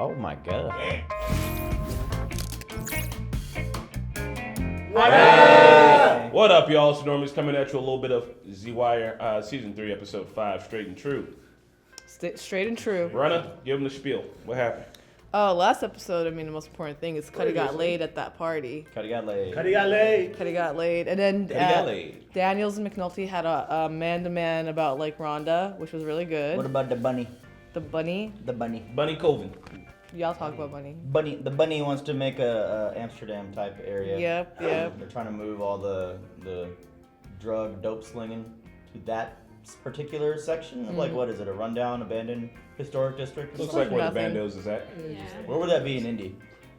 Oh my god. Hey! What up, y'all? It's Normies coming at you a little bit of Z-Wire, Season 3, Episode 5, Straight and True. Straight and true. Runner, give him the spiel. What happened? Oh, last episode, I mean, the most important thing is Cuddy got laid at that party. Cuddy got laid. Cuddy got laid. Cuddy got laid. And then got laid. Daniels and McNulty had a man-to-man about, like, Rhonda, which was really good. What about the bunny? The bunny? The bunny. Bunny Coven. Y'all talk about bunny. The bunny wants to make a Amsterdam type area. Yep. They're trying to move all the drug dope slinging to that particular section of like, what is it, a rundown abandoned historic district? Looks like where the Bandos is at. Yeah. Where would that be in Indy?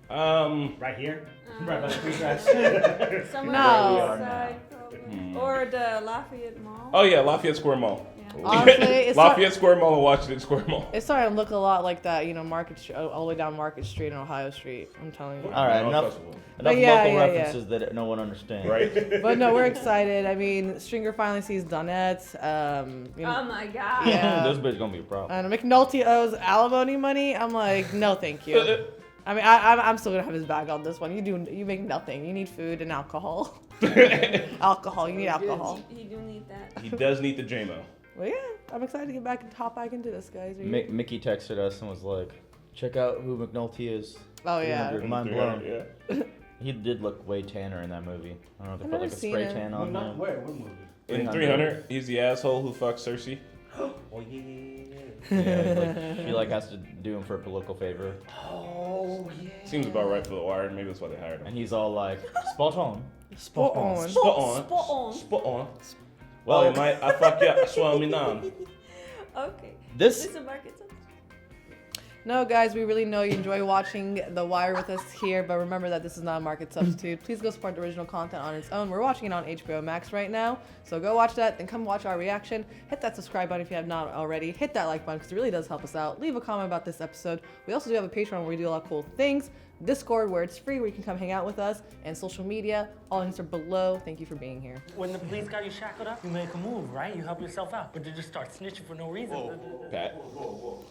Right here? Right by the free trash. Somewhere No. outside, probably. Or the Lafayette Mall. Oh, yeah, Lafayette Square Mall. Honestly, it's Lafayette Square Mall and Washington Square Mall. It's starting to look a lot like that, Market Street, all the way down Market Street and Ohio Street. I'm telling you. All right, No, enough yeah, local yeah. references that no one understands. Right? But no, we're excited. I mean, Stringer finally sees Donette. Oh my god. Yeah. Those bitches gonna be a problem. And McNulty owes alimony money. I'm like, no, thank you. I mean, I'm still gonna have his bag on this one. You make nothing. You need food and alcohol. Alcohol. You need alcohol. He do need that. He does need the JMO. Well, yeah, I'm excited to get back and hop back into this, guys. Mickey texted us and was like, "Check out who McNulty is." Oh yeah. 300, mind blown. Yeah. He did look way tanner in that movie. I don't know if they I've put like never a seen spray it. tan on him. Where? What movie? In 300, he's the asshole who fucks Cersei. Oh, yeah. Yeah, he like has to do him for a political favor, Oh, yeah. Seems about right for The Wire. Maybe that's why they hired him. and he's all like, "Spot on." Spot on. Spot on. Spot on. Spot on. Well, mate, I fuck you. I swear me none. Okay. This Listen, Market. No, guys, we really know you enjoy watching The Wire with us here, but remember that this is not a market substitute. Please go support the original content on its own. We're watching it on HBO Max right now, so go watch that, then come watch our reaction. Hit that subscribe button if you have not already. Hit that like button because it really does help us out. Leave a comment about this episode. We also do have a Patreon where we do a lot of cool things. Discord where it's free, where you can come hang out with us, and social media. All links are below. Thank you for being here. When the police got you shackled up, you make a move, right? You help yourself out. But to just start snitching for no reason. Pat.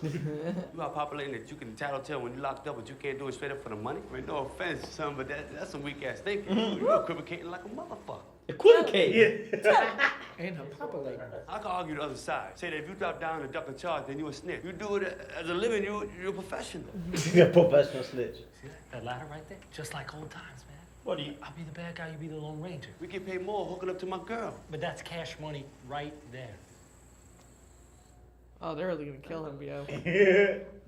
You are populating that you can tattletale when you locked up, but you can't do it straight up for the money? I mean, no offense, son, but that's some weak ass thinking. You're equivocating like a motherfucker. equivocate. Ain't a populating. I can argue the other side. Say that if you drop down and duck a charge, then you a snitch. You do it as a living, you're a professional. You're a professional snitch. See that ladder right there? Just like old times, man. What do you? I'll be the bad guy, you be the Lone Ranger. We get paid more hooking up to my girl. But that's cash money right there. Oh, they're really gonna kill him, yo.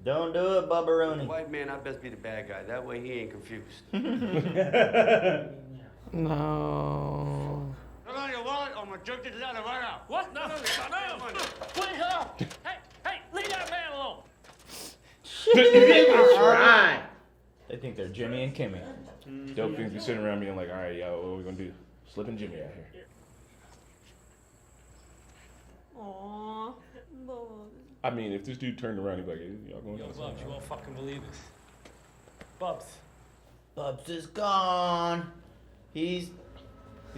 Don't do it, Bubbaroni. White man, I best be the bad guy. That way he ain't confused. No. Look on your wallet, or I'm gonna jerk this ladder right out. What? No, no. Put it up. Hey, leave that man alone. Right. They think they're Jimmy and Kimmy. Dope things be sitting around being like, all right, yo, what are we gonna do? Slipping Jimmy out here. Aww. I mean, if this dude turned around, he'd be like, hey, y'all going Yo, to Bubs, you won't fucking believe this. Bubs. Bubs is gone. He's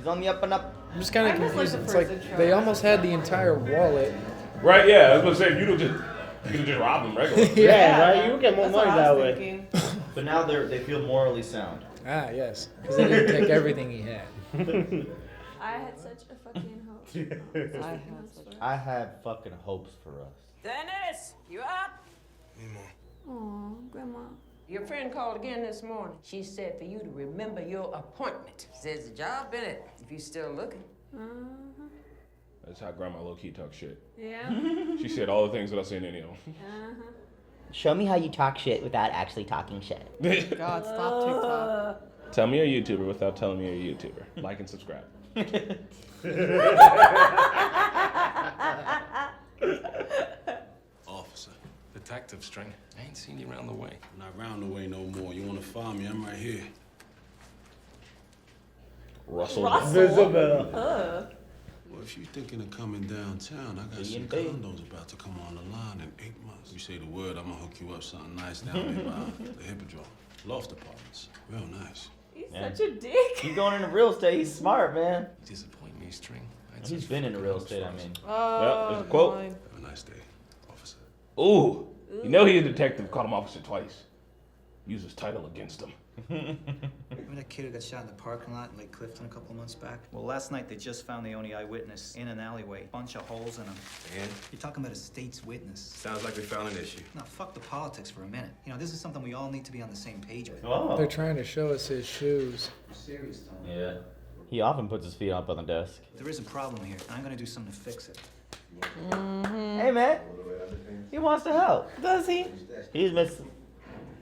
on the up and up. I'm just kind of I confused. just like the It's first like intro. they almost had the entire wallet. Right, yeah, I was gonna say, you could just rob him regularly. Yeah, right? You get more That's what money I that was way. thinking. But now they feel morally sound. Ah, yes, because they didn't take everything he had. I had such a fucking hope. I had fucking hopes for us. Dennis, you up? Aw, Grandma. Your friend called again this morning. She said for you to remember your appointment. Says the job in it, if you still looking. Uh-huh. That's how Grandma low-key talks shit. Yeah. She said all the things without saying any of Uh-huh. Show me how you talk shit without actually talking shit. them. God, stop TikTok. Tell me you're a YouTuber without telling me you're a YouTuber. Like and subscribe. Officer, Detective Stringer. I ain't seen you around the way. I'm not round the way no more. You wanna find me? I'm right here. Russell. Isabel. Well, if you're thinking of coming downtown, I got some B&B. condos about to come on the line in 8 months. You say the word, I'm gonna hook you up something nice down there by the Hippodrome. Loft apartments. Real nice. He's Yeah. such a dick. He's going into real estate. He's smart, man. You disappoint me, String. He's been into real estate, I mean. Oh, there's a quote. mine. Have a nice day, officer. Ooh. You know he's a detective. Called him officer twice. use his title against him. Remember that kid who got shot in the parking lot in Lake Clifton a couple of months back? Well, last night they just found the only eyewitness in an alleyway. Bunch of holes in him. And? You're talking about a state's witness. Sounds like we found an issue. Now, fuck the politics for a minute. You know, this is something we all need to be on the same page with. Oh. They're trying to show us his shoes. Serious, Tom. Yeah. He often puts his feet up on the desk. There is a problem here, and I'm gonna do something to fix it. Hey, man. He wants to help. Does he? He's missing.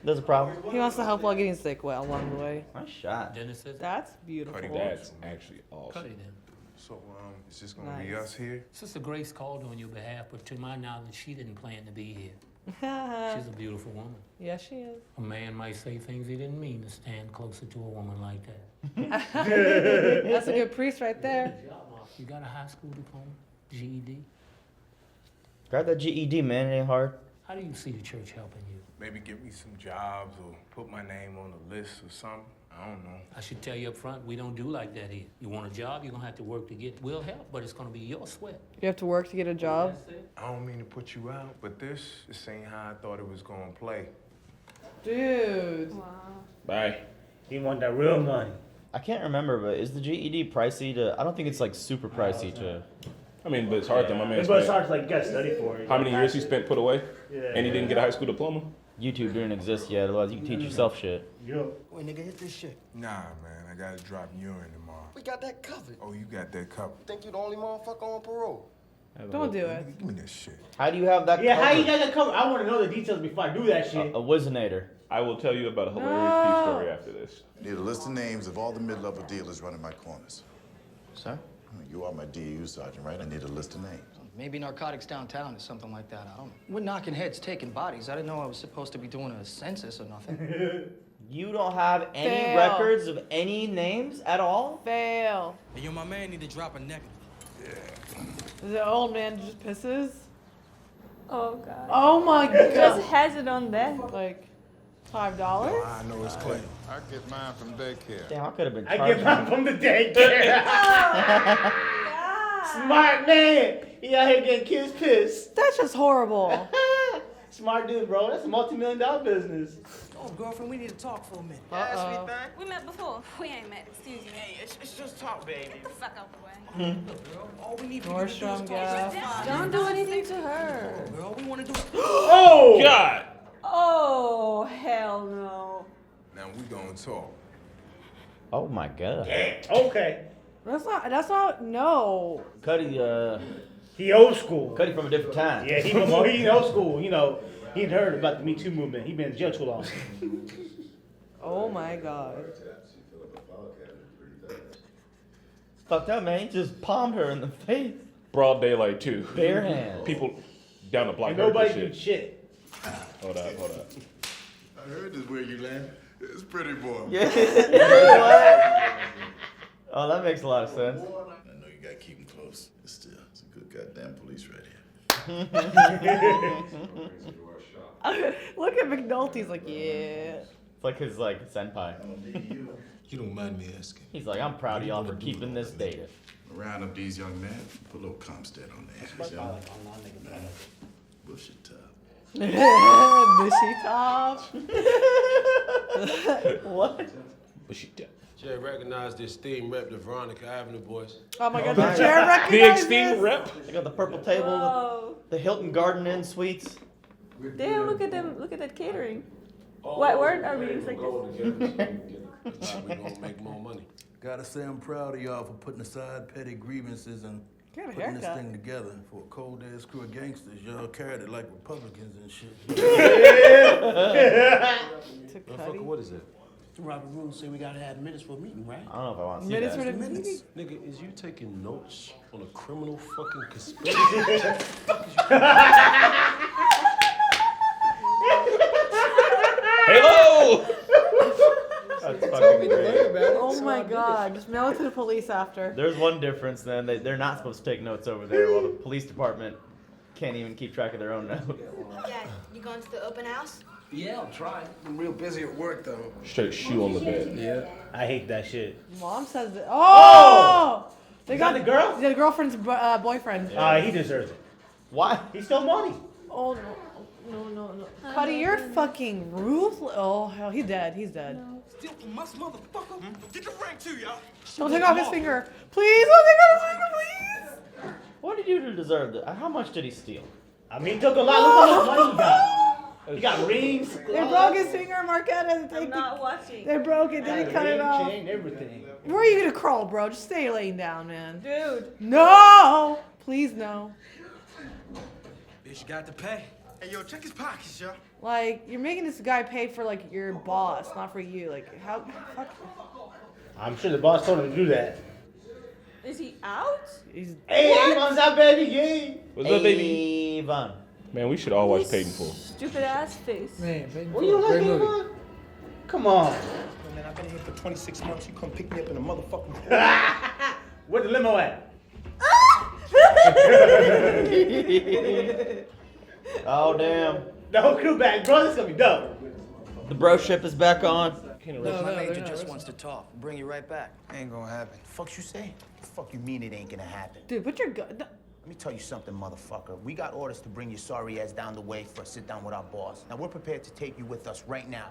There's a problem. He wants to help while getting sick well along the way. Nice shot. That's beautiful. That's actually awesome. Cut it in. So, it's just gonna be Nice. us here? Sister Grace called on your behalf, but to my knowledge, she didn't plan to be here. She's a beautiful woman. Yes, she is. A man might say things he didn't mean to stand closer to a woman like that. That's a good priest right there. You got a high school diploma? GED? Grab that GED, man. It ain't hard. How do you see the church helping you? Maybe give me some jobs or put my name on the list or something. I don't know. I should tell you up front, we don't do like that here. You want a job, you're gonna have to work to get. We'll help, but it's gonna be your sweat. You have to work to get a job? I don't mean to put you out, but this ain't how I thought it was gonna play. Dude. Wow. Bye. He want that real money. I can't remember, but is the GED pricey to? I don't think it's like super pricey to. I mean, but it's hard though. My man But it's spent hard to like, you gotta study for it. how many years he spent put away, Yeah. and he didn't get a high school diploma. YouTube didn't exist yet. Otherwise, you can teach yourself shit. Yo. Wait, nigga, hit this shit. Nah, man, I gotta drop urine tomorrow. We got that covered. Oh, you got that covered. Think you the only motherfucker on parole? Don't do it. Give me that shit. How do you have that? Yeah, covered? how you got that covered? I want to know the details before I do that shit. A Wizinator. I will tell you about a hilarious peace story after this. Need a list of names of all the mid-level dealers running my corners. Sir? You are my DU sergeant, right? I need a list of names. Maybe narcotics downtown or something like that. I don't know. We're knocking heads, taking bodies. I didn't know I was supposed to be doing a census or nothing. You don't have any Fail. records of any names at all? Fail. Hey, yo, my man need to drop a negative. The old man just pisses. Oh god. Oh my Just god. has it on that. Like $5? I know it's clean. I get mine from daycare. Damn, I could have been I charged. get mine from the daycare. Smart man. He out here getting kids pissed. That's just horrible. Smart dude, bro. That's a multi-million-dollar business. Oh, girlfriend, we need to talk for a minute. Uh-oh. We met before. We ain't met. Excuse me. Hey, it's just talk, baby. Get the fuck out the way. All we need for you to do is Nordstrom talk. gas. Don't do anything to her. Girl, we want to do Oh! God. Oh hell no. Now we gonna talk. Oh my god. Okay. That's not, no. Cuddy, He old school. Cuddy from a different time. Yeah, he old school. You know, he had heard about the Me Too movement. He been in jail too long. Oh my god. Fucked up, man. He just palmed her in the face. Broad daylight too. Bare hands. People down the block. And heard nobody this did shit. shit. Hold up. I heard this where you land. It's pretty boy. Yeah. Oh, that makes a lot of sense. I know you gotta keep him close. It's still, it's a good goddamn police right here. Look at McNulty's like, yeah. It's like his senpai. You don't mind me asking. He's like, I'm proud of y'all for keeping this data. Round up these young men, put a little Comstead on their hands. Bullshit top. Bushy top. What? Jerry recognized the esteemed rep, the Veronica Avenue boys. Oh my god, the chair recognizes The esteemed rep. They got the purple table, Oh. the Hilton Garden Inn suites. Damn, look at them. Look at that catering. What word are we using? That's how we gonna make more money. Gotta say I'm proud of y'all for putting aside petty grievances and Got a putting this haircut. thing together. For a cold ass crew of gangsters, y'all carried it like Republicans and shit. Motherfucker, what is it? Robert Rules say we gotta have minutes for a meeting, right? I don't know if I want to see Minutes that. for the meeting? Nigga, is you taking notes on a criminal fucking conspiracy? Hello. That's fucking great. Oh my god, just mail it to the police after. There's one difference then. They're not supposed to take notes over there while the police department can't even keep track of their own notes. Dad, you going to the open house? Yeah, I'll try. I'm real busy at work, though. Straight shoe on the bed. Yeah. I hate that shit. Mom says that. Oh! They Is that the girl? The girlfriend's boyfriend. He deserves it. Why? He stole money. Oh no. Cuddy, you're fucking ruthless. Oh hell, he's dead. He's dead. Steal from us, motherfucker. Get the ring too, y'all. Don't take off his finger. Please, don't take off his finger, please. What did you do to deserve that? How much did he steal? I mean, he took a lot. Look how much money he got. He got rings. They broke his finger, Marquette. I'm not watching. They broke it. Then he cut it off. Chain, everything. Where are you gonna crawl, bro? Just stay laying down, man. Dude. No! Please, no. Bitch got to pay. Hey, yo, check his pockets, y'all. Like, you're making this guy pay for, like, your boss, not for you. Like, how... Fuck. I'm sure the boss told him to do that. Is he out? Hey, Avon's out, baby. Yay. What's up, baby? Avon. Man, we should all watch Paid in Full. Stupid ass face. Man, Paid in What, you don't Full, like great movie. Avon? Come on. Man, I've been here for 26 months. You come pick me up in a motherfucking... Where the limo at? Oh damn. The whole crew back, bro. This is gonna be dope. The bro ship is back on. My major just wants to talk. Bring you right back. Ain't gonna happen. Fuck you say? The fuck you mean it ain't gonna happen? Dude, put your gun... Let me tell you something, motherfucker. We got orders to bring your sorry ass down the way for a sit down with our boss. Now we're prepared to take you with us right now.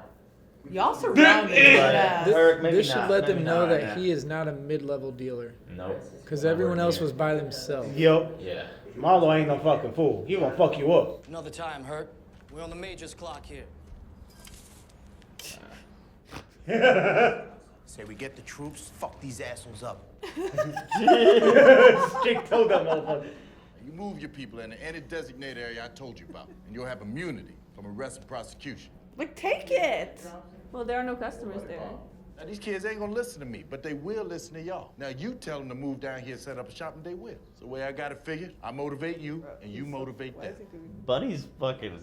Y'all surrounded his ass. This should let them know that he is not a mid-level dealer. Nope. Because everyone else was by themselves. Yo. Yeah. Marlo ain't no fucking fool. He gonna fuck you up. Another time, Hurt. We're on the major's clock here. Say we get the troops, fuck these assholes up. Straight told that motherfucker. You move your people into any designated area I told you about, and you'll have immunity from arrest and prosecution. Like, take it. Well, there are no customers there. Now, these kids ain't gonna listen to me, but they will listen to y'all. Now, you tell them to move down here and set up a shop, and they will. So the way I got it figured, I motivate you, and you motivate them. Bunny's fucking...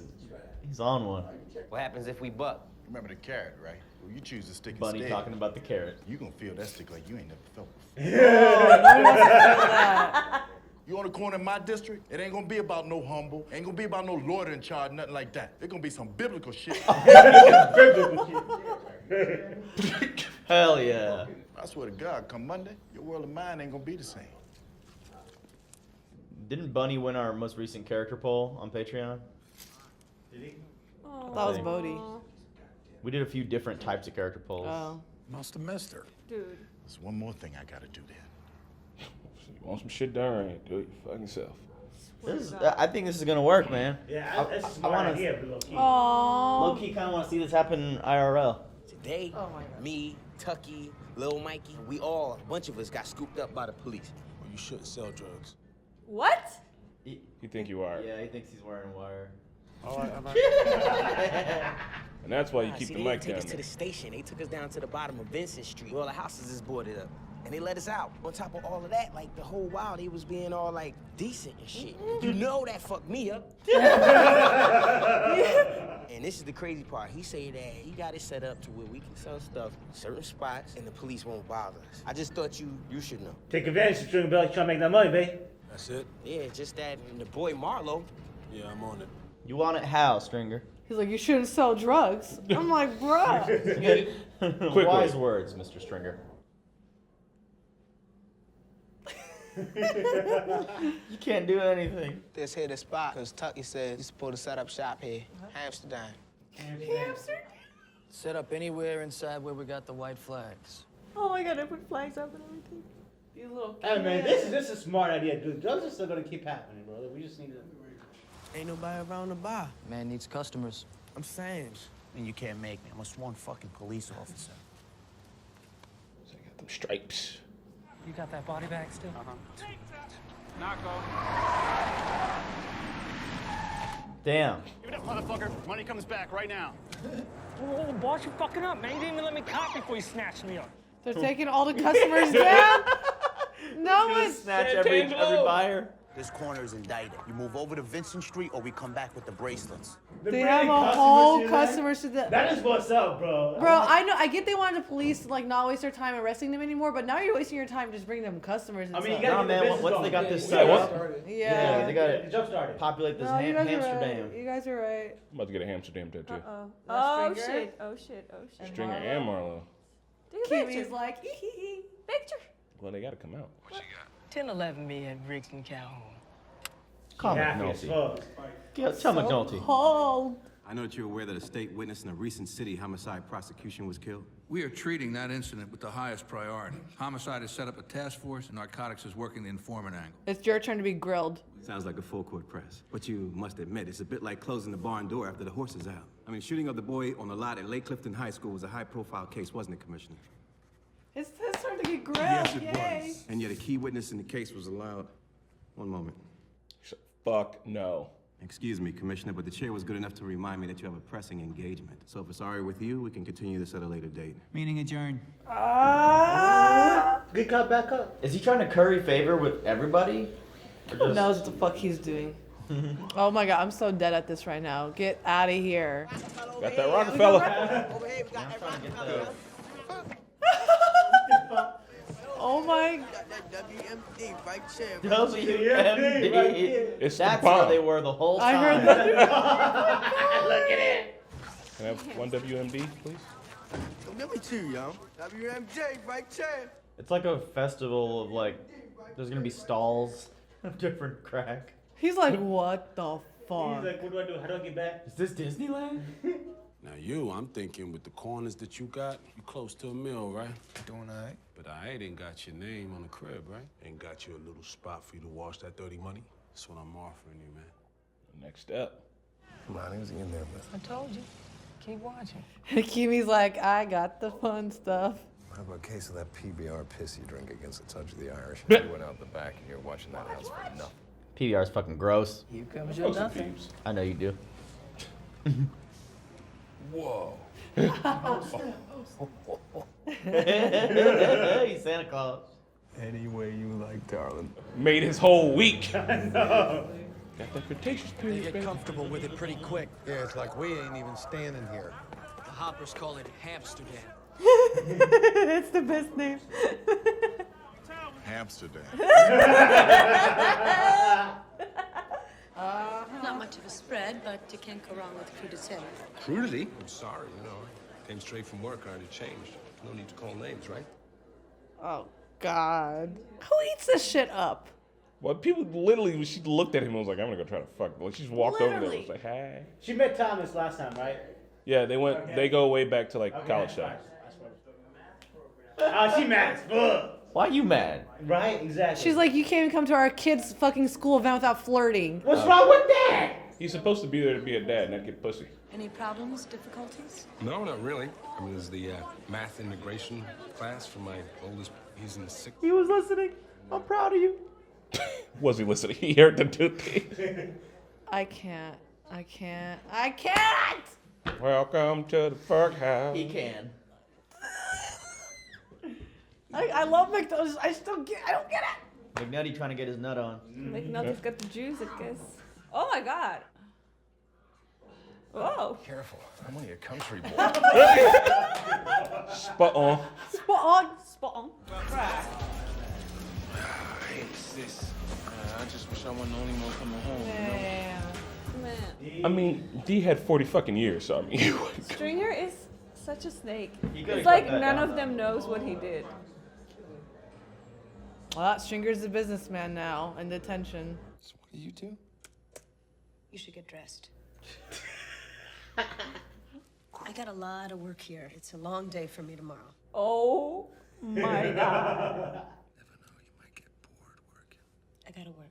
He's on one. What happens if we buck? Remember the carrot, right? Well, you choose to stick Bunny instead. talking about the carrot. You gonna feel that stick like you ain't never felt before. that. You on the corner in my district, it ain't gonna be about no humble, ain't gonna be about no loitering charge, nothing like that. It's gonna be some biblical shit. Hell yeah. I swear to God, come Monday, your world of mine ain't gonna be the same. Didn't Bunny win our most recent character poll on Patreon? Did he? That was Bodie. We did a few different types of character polls. Oh. Must have missed her. Dude. There's one more thing I gotta do then. You want some shit done, right? Do it your fucking self. I think this is gonna work, man. Yeah, that's a smart wanna, idea, but low-key. Low-key kind of want to see this happen IRL. Today, me, Tucky, Lil Mikey, we all, a bunch of us got scooped up by the police. Well, you shouldn't sell drugs. What? You think you are? Yeah, he thinks he's wearing wire. All right. And that's why you keep See, the they mic didn't take down us to there. the station. They took us down to the bottom of Vincent Street, where all the houses is boarded up. And they let us out. On top of all of that, like, the whole while, they was being all, like, decent and shit. You know that fucked me up. And this is the crazy part. He say that he got it set up to where we can sell stuff in certain spots and the police won't bother us. I just thought you should know. Take advantage of Stringer Bell. You trying to make that money, babe. That's it? Yeah, just that and the boy Marlo. Yeah, I'm on it. You want it how, Stringer? He's like, you shouldn't sell drugs. I'm like, bruh. Wise words, Mr. Stringer. You can't do anything. This here the spot, because Tucky says you're supposed to set up shop here. Hamsterdam. Hamster? Set up anywhere inside where we got the white flags. Oh my god, I put flags up and everything. You little Hey, man, this is a smart idea, dude. Drugs are still gonna keep happening, brother. We just need to... Ain't nobody around to buy. Man needs customers. I'm saying. And you can't make me. I'm a sworn fucking police officer. So I got them stripes. You got that body bag still? Damn. Give it up, motherfucker. Money comes back right now. Whoa, boss, you fucking up, man. You didn't even let me cop before you snatched me up. They're taking all the customers down? No one. Snatch every buyer. This corner is indicted. You move over to Vincent Street or we come back with the bracelets. They have a whole customers to the... That is what's up, bro. Bro, I know. I get they wanted the police to like not waste their time arresting them anymore, but now you're wasting your time just bringing them customers and I mean, stuff. you gotta Nah, get the man, business once going. they got this Yeah, set yeah, up, Yeah. they gotta jump started. populate this No, you guys are Hamsterdam. right. You guys are right. I'm about to get a Hamsterdam tattoo. Oh Stringer? shit, oh shit, oh shit. Stringer and Marlo. Take a Kimmy's picture. like, hee hee hee. Picture. Well, they gotta come out. 10-11 me at Briggs and Calhoun. Call Happy as McNulty. fuck. Tell McNulty. Cold. I know that you're aware that a state witness in a recent city homicide prosecution was killed. We are treating that incident with the highest priority. Homicide has set up a task force, and narcotics is working the informant angle. It's your turn to be grilled. Sounds like a full court press. But you must admit, it's a bit like closing the barn door after the horse is out. I mean, shooting of the boy on the lot at Lake Clifton High School was a high-profile case, wasn't it, Commissioner? It's his turn to get grilled. Yes, it Yay. was. And yet a key witness in the case was allowed. One moment. Fuck no. Excuse me, Commissioner, but the chair was good enough to remind me that you have a pressing engagement. So if it's all right with you, we can continue this at a later date. Meeting adjourned. Good cut back up. Is he trying to curry favor with everybody? Who knows what the fuck he's doing? Oh my god, I'm so dead at this right now. Get out of here. Got that Rockefeller. Oh my. WMD, right chair. WMD. It's That's the bomb. how they were the whole time. I heard that. Look at it. Can I have one WMD, please? Let me too, yo. WMJ, right chair. It's like a festival of like, there's gonna be stalls of different crack. He's like, what the fuck? He's like, what do I do? How do I get back? Is this Disneyland? Now I'm thinking with the corners that you got, you close to a mill, right? Doing all right. But I ain't got your name on the crib, right? Ain't got you a little spot for you to wash that dirty money? That's what I'm offering you, man. Next up. Come on, who's in there, man? I told you. Keep watching. Kimi's like, I got the fun stuff. How about a case of that PBR piss you drink against the touch of the Irish? You went out the back and you're watching that house for nothing. PBR is fucking gross. Here comes your nothing. I know you do. Whoa. He's Santa Claus. Any way you like, darling. Made his whole week. I know. Got that Cretaceous They period, get baby. comfortable with it pretty quick. Yeah, it's like we ain't even standing here. The hoppers call it Hamsterdam. It's the best name. Hamsterdam. Not much of a spread, but you can't go wrong with crudité. Crudity? I'm sorry, Came straight from work, I already changed. No need to call names, right? Oh God. Who eats this shit up? Well, people literally, she looked at him and was like, I'm gonna go try to fuck. Like, she just walked over there and was like, hey. She met Thomas last time, right? Yeah, they went, Okay. they go way back to like Okay, college fine. shots. Oh, she mad as fuck. Why you mad? Right, exactly. She's like, you can't even come to our kids' fucking school event without flirting. What's wrong with that? He's supposed to be there to be a dad, not get pussy. Any problems, difficulties? No, not really. I mean, there's the math integration class for my oldest. He's in the sixth. He was listening. I'm proud of you. Was he listening? He heard the two things. I can't. I can't. I can't! Welcome to the fuck house. He can. I love McDonald's. I don't get it. McNulty trying to get his nut on. McNulty's got the juice, I guess. Oh my god. Whoa. Careful. I'm only a country boy. Spot on. Spot on. Spot on. I hate this. I just wish I wasn't the only one coming home. Man. I mean, D had 40 fucking years, so I mean, Stringer is such a snake. could've It's like cut that none down, of them knows what he did. Well, Stringer's a businessman now in detention. So what do you do? You should get dressed. I got a lot of work here. It's a long day for me tomorrow. Oh my god. I gotta work.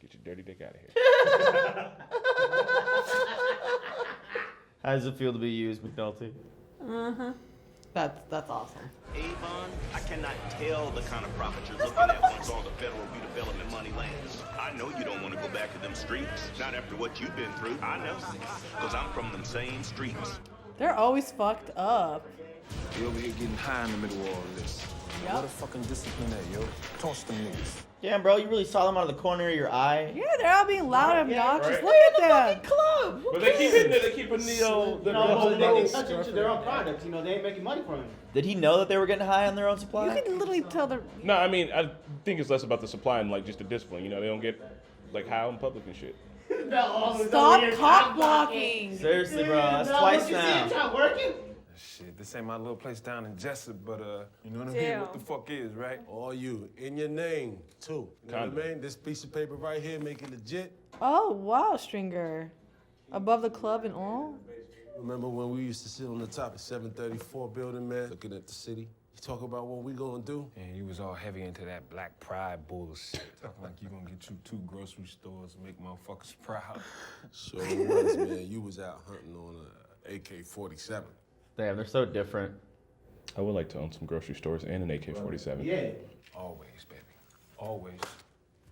Get your dirty dick out of here. How does it feel to be used, McNulty? Uh-huh. That's awesome. Avon, I cannot tell the kind of profit you're looking at once all the federal redevelopment money lands. I know you don't want to go back to them streets. Not after what you've been through. I know. Because I'm from them same streets. They're always fucked up. You over here getting high in the middle of all this. Yep. What a fucking discipline that, yo. Toss them niggas. Damn, bro, you really saw them out of the corner of your eye? Yeah, they're all being loud and obnoxious. right. Look at them. Club. But they keep hitting it, they keep a No, they touch into their own product. You know, they ain't making money from it. Did he know that they were getting high on their own supply? You can literally tell they're. No, I mean, I think it's less about the supply and like just the discipline. You know, they don't get like high out in public and shit. Stop cock blocking. Seriously, bro, that's twice now. It's not working. shit, this ain't my little place down in Jessup, but, you know what I mean? Damn. What the fuck is, right? All you, in your name, too. You know what Kinda. I mean? This piece of paper right here, make it legit. Oh, wow, Stringer. Above the club and all? Remember when we used to sit on the top of 734 building, man, looking at the city? You talk about what we gonna do? And you was all heavy into that black pride bullshit. Talking like you gonna get you 2 grocery stores and make motherfuckers proud. Sure was, man. You was out hunting on a AK-47. Damn, they're so different. I would like to own some grocery stores and an AK-47. Yeah. Always, baby. Always.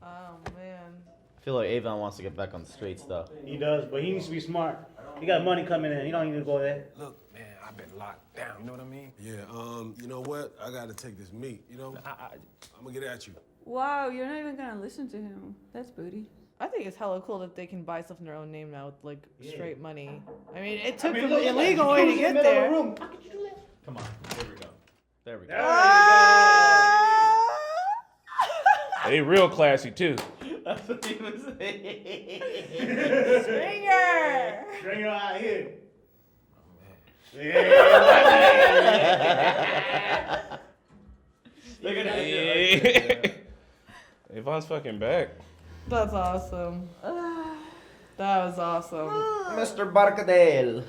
Oh, man. I feel like Avon wants to get back on the streets, though. He does, but he needs to be smart. He got money coming in. He don't need to go there. Look, man, I've been locked down, you know what I mean? Yeah, you know what? I gotta take this meat, you know? I'm gonna get at you. Wow, you're not even gonna listen to him. That's booty. I think it's hella cool that they can buy stuff in their own name now with like straight money. I mean, it I took mean, them look, the it's illegal like way to you get in the middle there. of the room. How could you do that? Come on, there we go. There we go. They real classy too. That's what he was saying. Stringer! Stringer out here. Look at that. Avon's fucking back. That's awesome. That was awesome. Mr. Barcadell.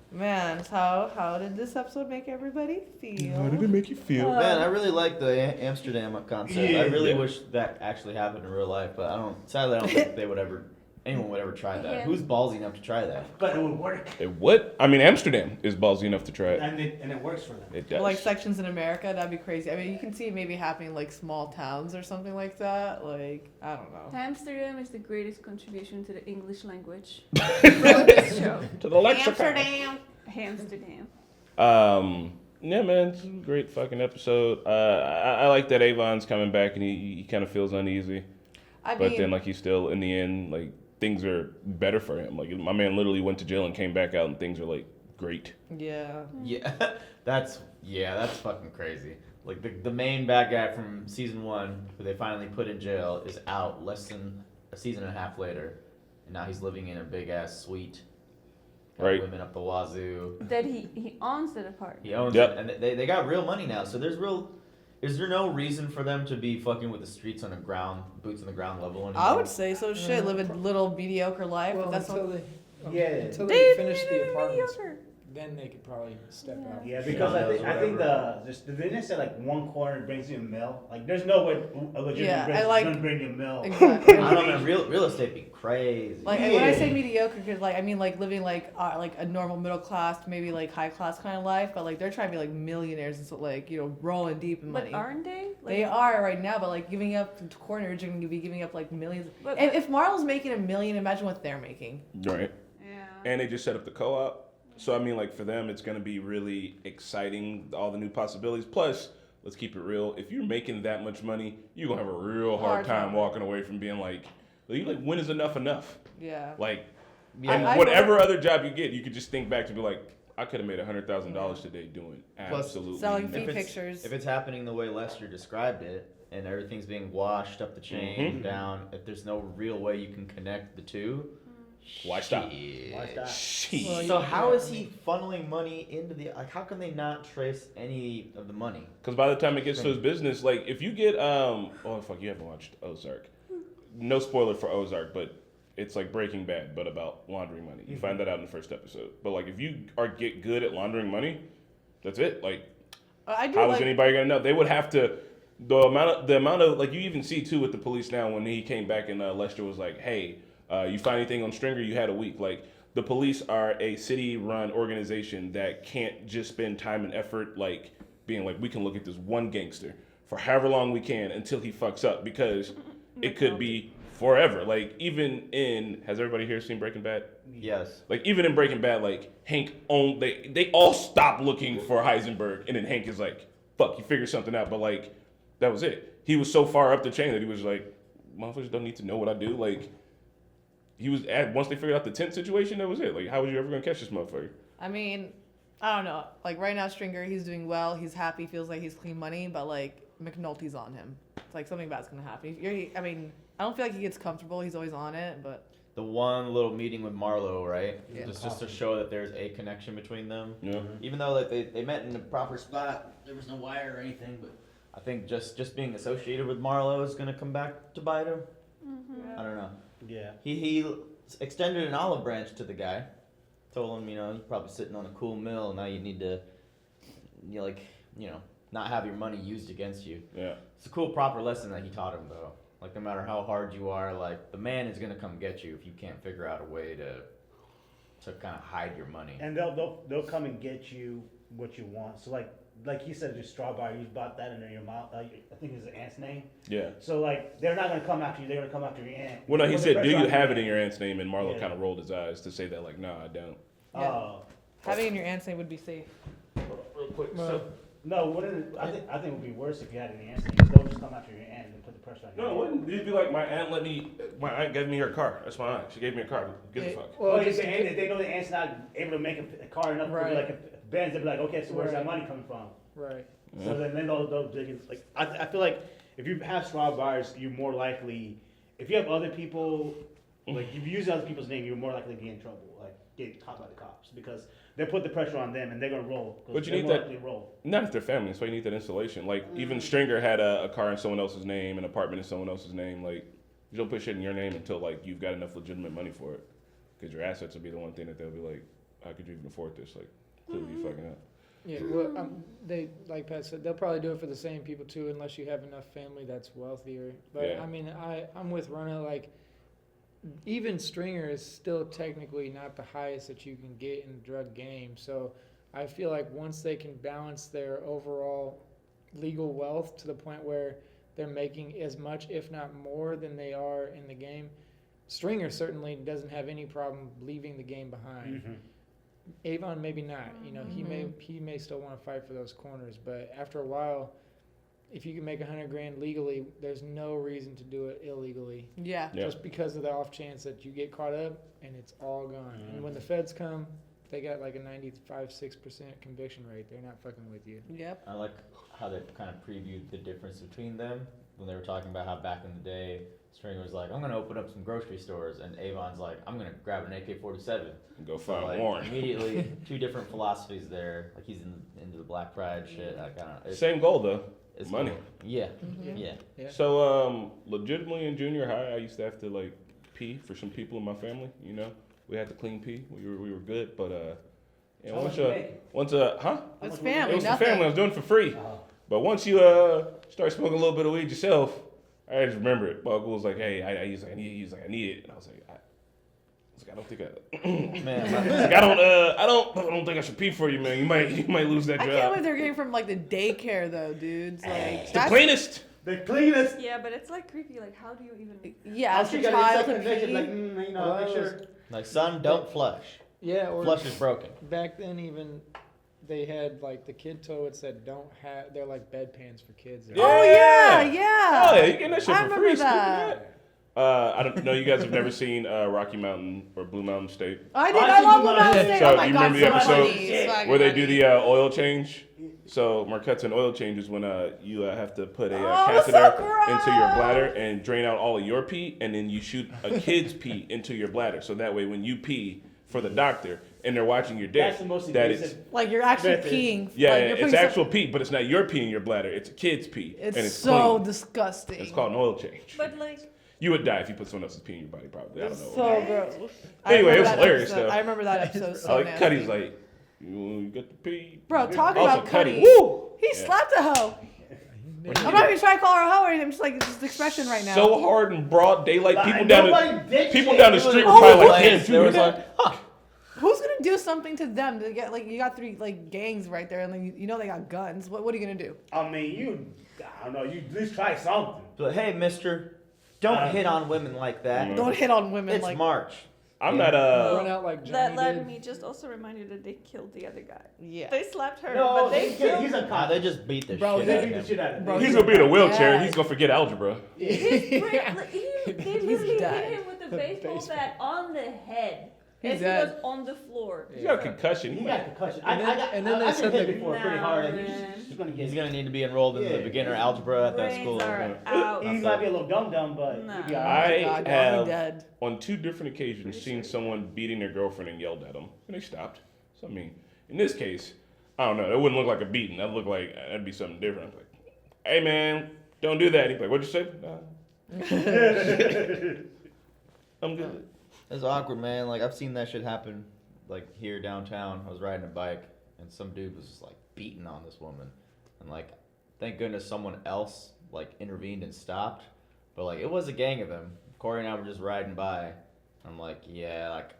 Man, how did this episode make everybody feel? How did it make you feel? Man, I really like the Amsterdam concept. Yeah, I really yeah. wish that actually happened in real life, but sadly I don't think anyone would ever try that. Yeah. Who's ballsy enough to try that? But it would work. It would? I mean, Amsterdam is ballsy enough to try it. And it works for them. It does. Like sections in America, that'd be crazy. I mean, you can see it maybe happening like small towns or something like that. Like, I don't know. Hamsterdam is the greatest contribution to the English language from this show. To the lexicon. Amsterdam. Hamsterdam. Yeah, man, it's a great fucking episode. I like that Avon's coming back and he kind of feels uneasy. But then, like, he's still, in the end, like, things are better for him. Like, my man literally went to jail and came back out and things are, like, great. Yeah. Yeah, that's fucking crazy. Like the main bad guy from season 1, who they finally put in jail, is out less than a season and a half later, and now he's living in a big ass suite. Got Right. Women up the wazoo. That he owns that apartment. He owns Yep. it, and they got real money now. So is there no reason for them to be fucking with the streets on the ground, boots on the ground level anymore? I would say so. Shit, live a little mediocre life. Well, but that's until what. until They they finish the apartments, mediocre. then they could probably step out. Yeah, because I think they didn't say like one corner brings you a mill. Like there's no way a legitimate business is gonna bring you a mill. Exactly. I don't know. Real estate be crazy. Like when I say mediocre, cause like I mean like living like a normal middle class, maybe like high class kind of life, but like they're trying to be like millionaires and so like rolling deep in money. But aren't they? Like, They are right now, but like giving up corners, you're gonna be giving up like millions. But- If Marlo's making $1 million, imagine what they're making. Right. Yeah. And they just set up the co-op. So, I mean, like, for them, it's going to be really exciting, all the new possibilities. Plus, let's keep it real. If you're making that much money, you're going to have a real hard time walking away from being like, when is enough? Yeah. Like, Yeah. and whatever other job you get, you could just think back to be like, I could have made $100,000 today doing absolutely selling nothing. feet pictures. If it's happening the way Lester described it, and everything's being washed up the chain down, if there's no real way you can connect the two, Why stop? Shit. So how is he funneling money into how can they not trace any of the money? Because by the time it gets to his business, like, if you get, you haven't watched Ozark. No spoiler for Ozark, but it's like Breaking Bad, but about laundering money. You find that out in the first episode. But, like, if you get good at laundering money, that's it. Like, how is anybody going to know? They would have to, the amount of, like, you even see, too, with the police now, when he came back and Lester was like, hey, you find anything on Stringer, you had a week. Like, the police are a city-run organization that can't just spend time and effort, like, being like, we can look at this one gangster for however long we can until he fucks up, because it could be forever. Like, even in, has everybody here seen Breaking Bad? Yes. Like, even in Breaking Bad, like, Hank they all stop looking for Heisenberg, and then Hank is like, fuck, he figured something out, but, like, that was it. He was so far up the chain that he was like, motherfuckers don't need to know what I do. Like, he was once they figured out the tent situation, that was it. Like, how was you ever gonna catch this motherfucker? I mean, I don't know. Like right now, Stringer, he's doing well. He's happy. Feels like he's clean money. But like McNulty's on him. It's like something bad's gonna happen. I mean, I don't feel like he gets comfortable. He's always on it. But the one little meeting with Marlo, right? Yeah. Just to show that there's a connection between them. Yeah. Even though like they met in the proper spot, there was no wire or anything, but I think just being associated with Marlo is gonna come back to bite him. I don't know. Yeah. He extended an olive branch to the guy, told him, you're probably sitting on a cool mill, now you need to, not have your money used against you. Yeah. It's a cool proper lesson that he taught him though. Like no matter how hard you are, like the man is gonna come get you if you can't figure out a way to kind of hide your money. And they'll come and get you what you want. So like he said, just strawberry, you bought that in your mouth. I think it's the aunt's name. Yeah. So like they're not gonna come after you. They're gonna come after your aunt. Well, no, he Put the said, "Do pressure you on have your it in your aunt. aunt's name?" And Marlo Yeah. kind of rolled his eyes to say that, like, "No, I don't." Oh. Having it in your aunt's name would be safe. Real quick. No, I think it would be worse if you had an aunt's name. They'll just come after your aunt and put the pressure on your No, it wouldn't. It'd be like my aunt gave me her car. That's my aunt. She gave me a car. Give a fuck. Well, if they know the aunt's not able to make a car enough, Right. like a Benz, they'll be like, okay, so where's that Right. money coming from? Right. So then they'll dig in. Like I feel like if you have straw buyers, you're more likely. If you have other people, like if you use other people's name, you're more likely to be in trouble, like get caught by the cops because they put the pressure on them and they're gonna roll. But you they're need more that. likely to roll. Not if they're family. That's why you need that installation. Like even Stringer had a car in someone else's name, an apartment in someone else's name. Like you don't put shit in your name until like you've got enough legitimate money for it, because your assets will be the one thing that they'll be like, how could you even afford this? Like clearly you fucking up. Yeah, well, they like Pat said, they'll probably do it for the same people too, unless you have enough family that's wealthier. But Yeah. I mean, I'm with Rona. Like, even Stringer is still technically not the highest that you can get in the drug game. So I feel like once they can balance their overall legal wealth to the point where they're making as much, if not more, than they are in the game, Stringer certainly doesn't have any problem leaving the game behind. Mm-hmm. Avon maybe not. He may still want to fight for those corners, but after a while, if you can make $100,000 legally, there's no reason to do it illegally. Yeah. Just because of the off chance that you get caught up and it's all gone. And when the feds come, they got like a 95-6% conviction rate. They're not fucking with you. Yep. I like how they kind of previewed the difference between them when they were talking about how back in the day, Stringer was like, I'm going to open up some grocery stores, and Avon's like, I'm going to grab an AK-47. And go find like, Warren. Immediately, two different philosophies there. Like, he's into the black pride shit. I kind of Same goal though. It's Money. cool. Yeah. Mm-hmm. Yeah. So legitimately in junior high, I used to have to like pee for some people in my family. We had to clean pee. We were good, but yeah, How much once you make? It's family. it was nothing. for family. I was doing it for free. But once you start smoking a little bit of weed yourself, I just remember it. My uncle was like, "Hey, I need it," and I was like, I don't think I don't think I should pee for you, man. You might lose that I job. can't believe they're getting from like the daycare though, dudes. Like The cleanest. The cleanest. Yeah, but it's like creepy. Like, how do you even? Yeah, as a you gotta child get to convicted, pee. like make sure. Like, son, don't flush. Yeah, or Flush is broken. back then even they had like the kid toilets that don't have. They're like bedpans for kids. Oh yeah, Oh yeah. yeah, you getting that shit I for remember free. that. I don't know. You guys have never seen Rocky Mountain or Blue Mountain State. I did. I love Blue Mountain State. So Oh my you god, remember the so episode funny. It's fucking where they do funny. the oil change? So Marquette's an oil change is when you have to put a Oh, so catheter gross. into your bladder and drain out all of your pee, and then you shoot a kid's pee into your bladder. So that way, when you pee for the doctor and they're watching your dick, That's the most that it's invasive. Like you're actually method. peeing. yeah, like, you're it's putting actual pee, but it's not your pee in your bladder. It's a kid's pee, It's and it's so clean. disgusting. It's called an oil change. But like, You would die if you put someone else's pee in your body, probably. I don't know. So gross. Anyway, it was I remember that hilarious episode. though. I remember that episode so Like nasty. Cuddy's like, you get the pee. Bro, talk Also, about Cuddy. Woo! He Yeah. slapped a hoe. I'm not even trying to call her a hoe or anything. I'm just like, it's just expression right now. So hard in broad daylight. Like, People down nobody did people shit. down the It was street like, were probably oh, like, like, damn, there dude, was like, Who's gonna do something to them to get like you got three like gangs right there and like, you know they got guns. What are you gonna do? I mean, I don't know. You at least try something. But hey, mister, don't hit on women like that. Don't hit on women It's like March. I'm not Run out like Johnny that led did. me just also remind you that they killed the other guy. Yeah. They slapped her, No, but they killed. he's a Nah, cop. they just beat the Bro, shit they out beat of the him. shit out of him. Bro, he's gonna be in a wheelchair. Yeah. He's gonna forget algebra. They literally He's hit dead. him with a baseball bat on the head. He's and dead. he was on the floor. He got a concussion. He got a concussion. And then they said hit that before pretty hard. I think man. He's gonna need to be enrolled in the beginner algebra at that Brains school. are out. He might be a little dumb, but Nah. he'll be all I right. God, have, dead. on 2 different occasions, seen someone beating their girlfriend and yelled at them, and they stopped. So, I mean, in this case, I don't know. It wouldn't look like a beating. That'd look like, that'd be something different. I'm like, hey, man, don't do that. He's like, what'd you say? I'm good. It's awkward, man. Like, I've seen that shit happen, like, here downtown. I was riding a bike, and some dude was just, like, beating on this woman. And, like, thank goodness someone else, like, intervened and stopped. But, like, it was a gang of them. Corey and I were just riding by. I'm like, yeah, like,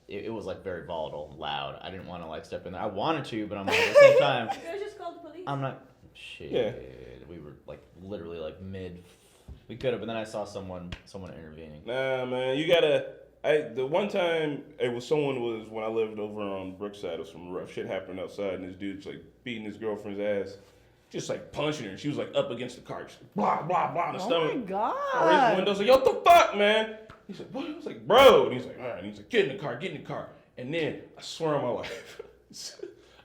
it was, like, very volatile and loud. I didn't want to, like, step in there. I wanted to, but I'm like, at the same time, You guys just called the police? I'm not, shit. Yeah. We were, like, literally, like, we could have, but then I saw someone intervening. Nah, man, you gotta. The one time someone was when I lived over on Brookside, it was some rough shit happening outside, and this dude's like beating his girlfriend's ass, just like punching her, and she was like up against the car, just like, blah blah blah in the stomach. Oh my God. I raised the windows like, yo, what the fuck, man? He's like, what? I was like, bro, and he's like, all right, and he's like, get in the car, and then I swear on my life.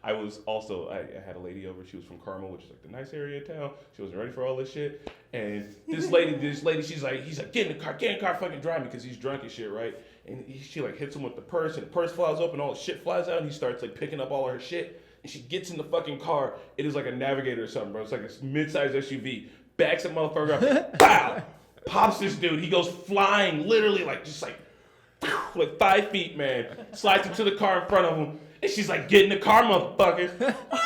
I had a lady over. She was from Carmel, which is like the nice area of town. She wasn't ready for all this shit. And this lady, he's like, get in the car, fucking drive me, because he's drunk and shit, right? And she like hits him with the purse, and the purse flies open, all the shit flies out, and he starts like picking up all of her shit. And she gets in the fucking car. It is like a Navigator or something, bro. It's like a mid-sized SUV. Backs that motherfucker up, pow! Pops this dude. He goes flying, literally like just like 5 feet, man. Slides into the car in front of him. And she's like, get in the car, motherfucker.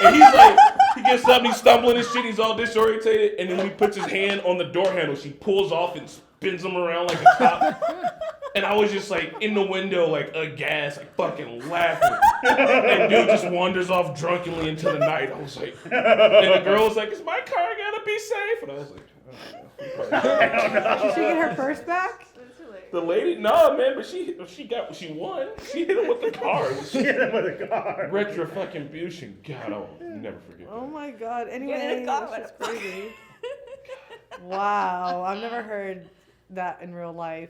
And he's like, he gets up, he's stumbling and shit, he's all disorientated. And then when he puts his hand on the door handle, she pulls off and spins him around like a top. And I was just like in the window, like aghast, like fucking laughing. And dude just wanders off drunkenly into the night. I was like, and the girl was like, is my car gonna be safe? And I was like, Did she get her purse back? the lady, no, man, but she got what she won. She hit him with the car. She hit him with the car. Retrofucking God, I'll never forget that. Oh my God. Get in Anyway, the car, that's just crazy. Wow, I've never heard that in real life.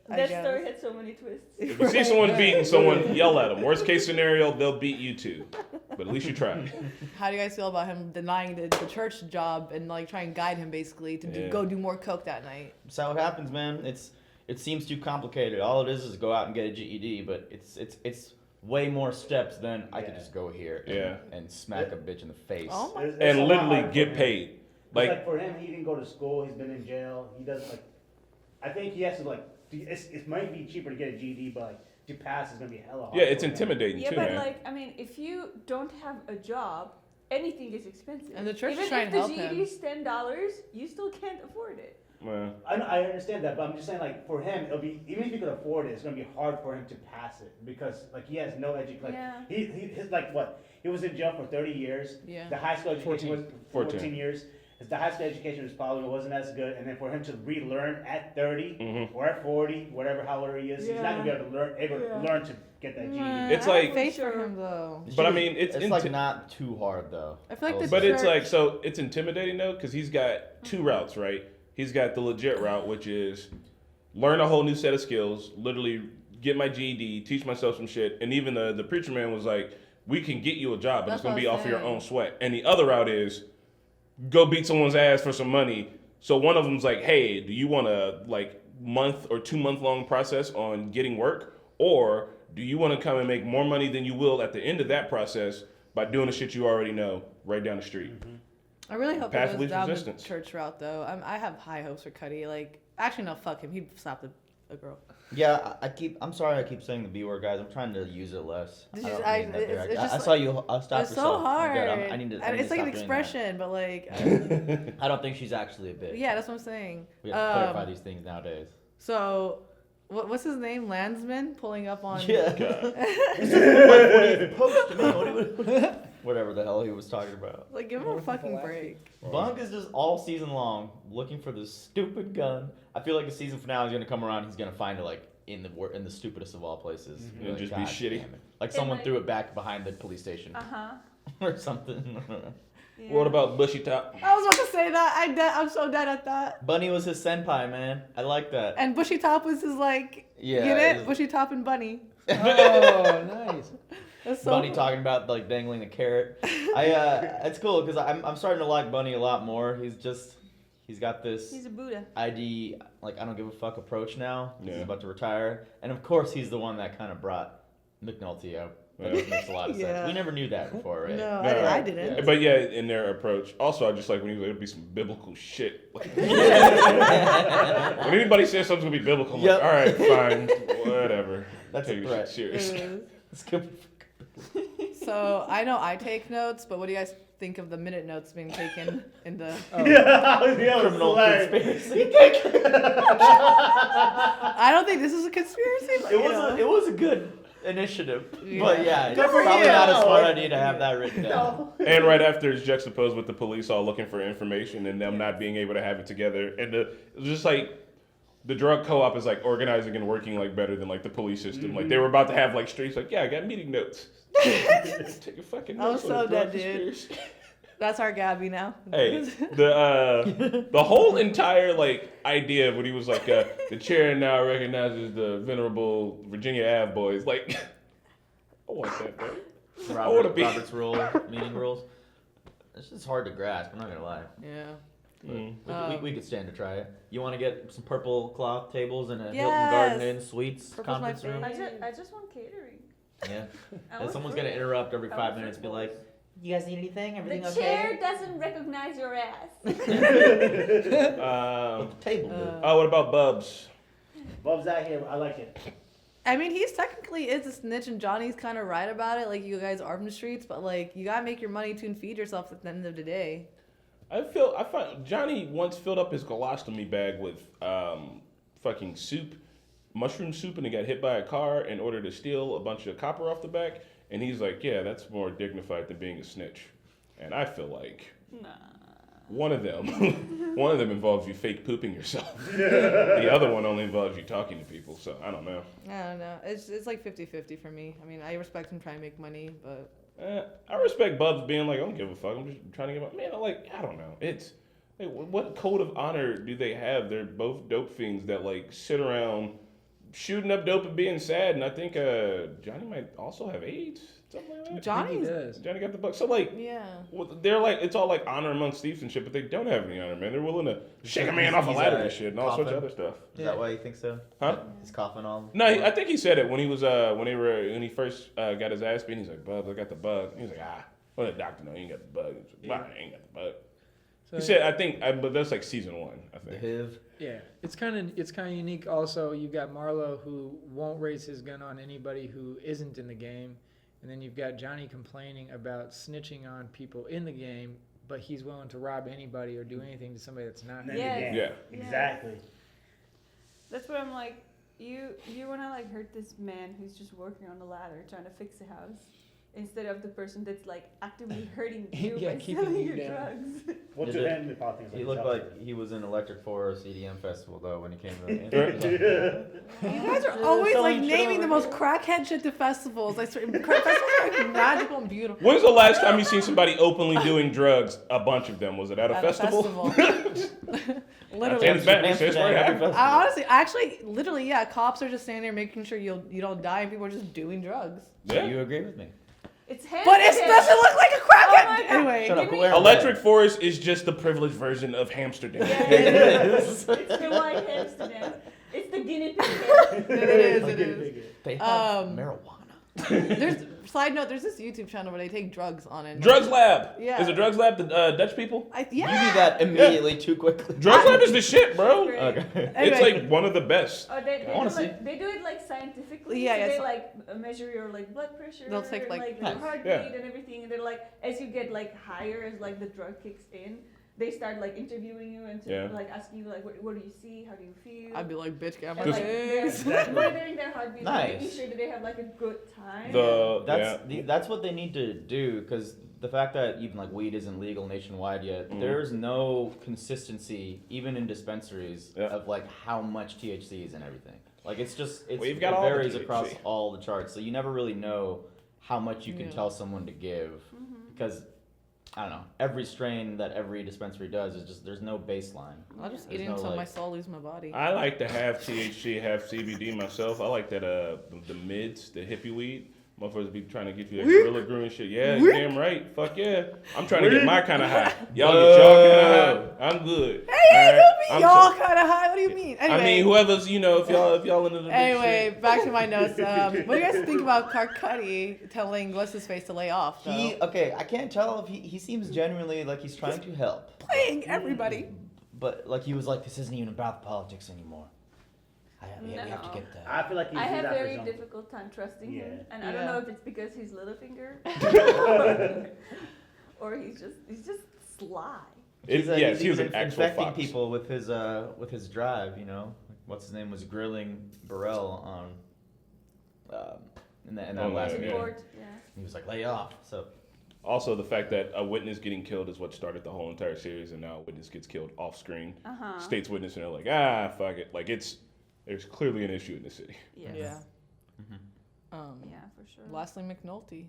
That story had so many twists. If you see someone beating someone, yell at them. Worst case scenario, they'll beat you too. But at least you tried. How do you guys feel about him denying the church job and like try and guide him basically to go do more coke that night? That's how it happens, man. It seems too complicated. All it is go out and get a GED, but it's way more steps than I could just go here and smack a bitch in the face. Oh my and literally get paid. Like for him, he didn't go to school. He's been in jail. He doesn't like. I think he has to like. It might be cheaper to get a GED, but like to pass is gonna be hella hard. Yeah, it's intimidating Yeah, too, but man. like, I mean, if you don't have a job, anything is expensive. And the church Even is trying if to help the GED is $10, you still can't afford it. Well, I understand that, but I'm just saying, like, for him, it'll be, even if he could afford it, it's gonna be hard for him to pass it because, like, he has no education. Like, Yeah. his like what? He was in jail for 30 years. Yeah. The high school education was 14 years. The high school education was probably wasn't as good, and then for him to relearn at 30 or at 40, however he is, he's not gonna be able to learn to get that GED. It's like faith for him though. But I mean, it's like not too hard though. I feel like but it's like so it's intimidating though because he's got 2 routes, right? He's got the legit route, which is learn a whole new set of skills, literally get my GED, teach myself some shit, and even the preacher man was like, "We can get you a job, but it's gonna be off of your own sweat." And the other route is go beat someone's ass for some money. So one of them's like, "Hey, do you want a like month or 2 month long process on getting work, or do you want to come and make more money than you will at the end of that process by doing the shit you already know right down the street?" I really hope Path he of goes least down resistance. the church route though. I have high hopes for Cuddy. Like, actually no, fuck him. He slapped a girl. Yeah, I'm sorry I keep saying the B word, guys. I'm trying to use it less. It's I just- don't mean that it's direct. just I saw you. I'll stop It's yourself. so hard. I'm good. I need to. And it's like stop an doing expression, but like. that. I don't think she's actually a bitch. Yeah, that's what I'm saying. We have to clarify these things nowadays. So, what's his name? Landsman pulling up on. Yeah. What are you supposed to me? Whatever the hell he was talking about. Like, give him a fucking break. Bunk is just all season long looking for this stupid gun. I feel like the season finale is gonna come around. He's gonna find it like in the stupidest of all places. And just be "God shitty." damn it." Like someone threw it back behind the police station Uh-huh. or something. Yeah. What about Bushy Top? I was about to say that. I'm so dead at that. Bunny was his senpai, man. I like that. And Bushy Top was his Yeah, get it? his- Bushy Top and Bunny. Oh, nice. That's so Bunny talking about like dangling a carrot. It's cool because I'm starting to like Bunny a lot more. He's got this He's a Buddha. ID like I don't give a fuck approach now. Yeah. He's about to retire, and of course he's the one that kind of brought McNulty out. That Yeah. makes a lot of sense. Yeah. We never knew that before, right? No, No, I didn't. Yeah. But yeah, in their approach. Also, I just like when he was like, it'd be some biblical shit. Like, when anybody says something's gonna be biblical, I'm Yep. like, all right, fine, whatever. That's Take a your threat. shit serious. It's good. So I know I take notes, but what do you guys think of the minute notes being taken in the Criminal conspiracy. I don't think this is a conspiracy. But, It was a good initiative, Yeah. but yeah, it's Good for probably you. not a smart idea to have that written down. And right after it's juxtaposed with the police all looking for information and them not being able to have it together, and it was just like the drug co-op is like organizing and working like better than like the police system. Like they were about to have like streets like, yeah, I got meeting notes. Take a fucking I notes was on so the drug dead, dude. conspiracy. That's our Gabby now. Hey, the whole entire like idea of when he was like the chair now recognizes the venerable Virginia Ave boys. Like, I want that, bro. I want to be. Robert's rule, meeting rules. It's just hard to grasp. I'm not gonna lie. Yeah. We could stand to try it. You want to get some purple cloth tables and a Hilton Yes. Garden Inn suites Purple's my conference room? I just want catering. Yeah. I And want someone's food. gonna interrupt every I 5 want minutes, food. be like, "You guys need anything? Everything The okay?" chair doesn't recognize your ass. Table. What about Bubs? Bub's out here. I like it. I mean, he's technically is a snitch, and Johnny's kind of right about it. Like, you guys are from the streets, but like, you gotta make your money to feed yourself at the end of the day. I find Johnny once filled up his colostomy bag with fucking soup, mushroom soup, and he got hit by a car in order to steal a bunch of copper off the back. And he's like, yeah, that's more dignified than being a snitch. And I feel like one of them involves you fake pooping yourself. The other one only involves you talking to people. So I don't know. I don't know. It's like 50-50 for me. I mean, I respect him trying to make money, but I respect Bubs being like, I don't give a fuck. I'm just trying to get my man. I don't know. It's like, what code of honor do they have? They're both dope fiends that like sit around shooting up dope and being sad. And I think Johnny might also have AIDS. Something like that. Johnny does. Johnny got the buck. So like, yeah. They're like, it's all like honor amongst thieves and shit, but they don't have any honor, man. They're willing to shake a man off a ladder and shit and all sorts of other stuff. Is that why you think so? Huh? He's coughing all. No, I think he said it when he was when he first got his ass beat. He's like, "Bubs, I got the bug." He was like, well, the doctor know you ain't got the bug. He was like, I ain't got the bug. So He said, but that's like season 1, I think. The HIV. Yeah, it's kind of unique. Also, you got Marlo who won't raise his gun on anybody who isn't in the game, and then you've got Johnny complaining about snitching on people in the game, but he's willing to rob anybody or do anything to somebody that's not in the game. Yeah. Exactly. That's what I'm like. You wanna like hurt this man who's just working on the ladder trying to fix a house, instead of the person that's like actively hurting you Yeah, by keeping selling you your down. drugs. What's Did your it- hand about things He like looked that? like he was in Electric Forest EDM festival though when he came to. You guys are always like naming the most crackhead shit to festivals. Like festivals are like magical and beautiful. When's the last time you seen somebody openly doing drugs? A bunch of them. Was it at a festival? Literally. Literally, yeah. Cops are just standing there making sure you don't die, and people are just doing drugs. Yeah. You agree with me? It's But it doesn't look like a crackhead. Anyway, Shut up, Electric Forest is just the privileged version of Hamsterdam. It's the white Hamsterdam. It's the guinea pig. It is. They have marijuana. Side note, there's this YouTube channel where they take drugs on it. Drugs Lab. Yeah. Is it Drugs Lab the Dutch people? Yeah. You do that immediately too quickly. Drugs Lab is the shit, bro. Okay. It's like one of the best. Oh, they do it like scientifically. Yeah, so yeah, they so- like measure your like blood pressure. They'll take, like, your pulse. heartbeat Yeah. and everything, and they're like, as you get like higher, as like the drug kicks in, they start like interviewing you and Yeah. like asking you like, what do you see? How do you feel? I'd be like, bitch, get And, my like, they're face. monitoring their heartbeat, Nice. making sure that they have like a good time. That's what they need to do because the fact that even like weed isn't legal nationwide yet, there's no consistency even in dispensaries of like how much THC is in everything. Like it We've got all the varies THC. across all the charts, so you never really know how much you can Yeah. tell someone to give because I don't know. Every strain that every dispensary does is just there's no baseline. I'll just There's eat it no, until like- my soul leaves my body. I like to have THC, have CBD myself. I like that the mids, the hippie weed. Motherfuckers be trying to get you that gorilla glue and shit. Yeah, you damn right. Fuck yeah. I'm trying to get my kind of high. Y'all get y'all kind of high. I'm good. Hey, don't be I'm y'all so- kind of high. What do you mean? Anyway, I mean, whoever's, if y'all into the big Anyway, shit. back to my notes. What do you guys think about Carcuddy telling what's his face to lay off? Though? Okay, I can't tell if he seems genuinely like he's trying to help. Playing everybody. But like he was like, this isn't even about politics anymore. We have to get that. I feel like I have very difficult time trusting him, and I don't know if it's because he's Littlefinger or he's just sly. He's he was an actual infecting fox. people with his drive. What's his name was grilling Burrell on in that last meeting. He was like, lay off. So. Also, the fact that a witness getting killed is what started the whole entire series, and now a witness gets killed off screen. State's witness, and they're like, fuck it. Like there's clearly an issue in the city. Yes. Yeah. Yeah, for sure. Lastly, McNulty.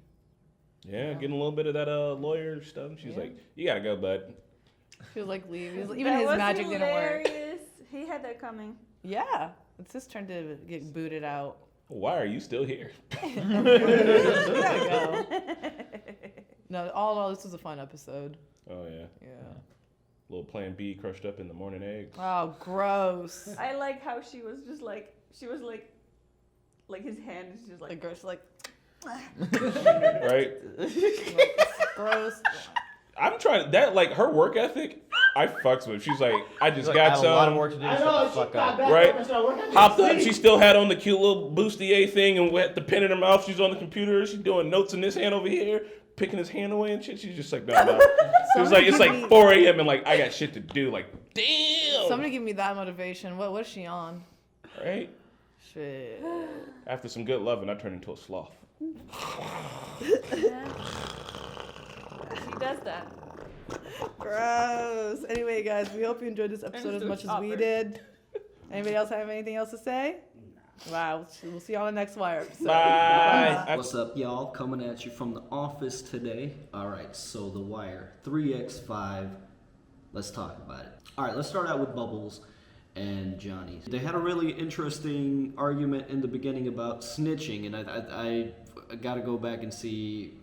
Yeah, getting a little bit of that lawyer stuff. She's like, you gotta go, bud. She was like, leave. Even That his was magic didn't work. hilarious. He had that coming. Yeah, it's his turn to get booted out. Why are you still here? You gotta go. No, all this was a fun episode. Oh yeah. Yeah. Little Plan B crushed up in the morning eggs. Oh, gross. I like how she was like his hand is just like. The girl's like. Right. Gross. I'm trying that like her work ethic. I fucks with. She's like, I just Like, got I have some. a lot of work to do. I Shut know, the she fuck got up. back Right. up and started working. Hopped up. She still had on the cute little bustier thing and with the pen in her mouth. She's on the computer. She's doing notes in this hand over here, picking his hand away and shit. She's just like, no. It was like it's like 4 a.m. and like I got shit to do. Like, damn. Somebody give me that motivation. What is she on? Right. Shit. After some good loving, I turned into a sloth. Yeah. She does that. Gross. Anyway, guys, we hope you enjoyed this episode as much as we did. Anybody else have anything else to say? Wow. We'll see you on the next Wire episode. Bye. What's up, y'all? Coming at you from the office today. All right, so The Wire, 3x5. Let's talk about it. All right, let's start out with Bubbles and Johnny. They had a really interesting argument in the beginning about snitching, and I got to go back and see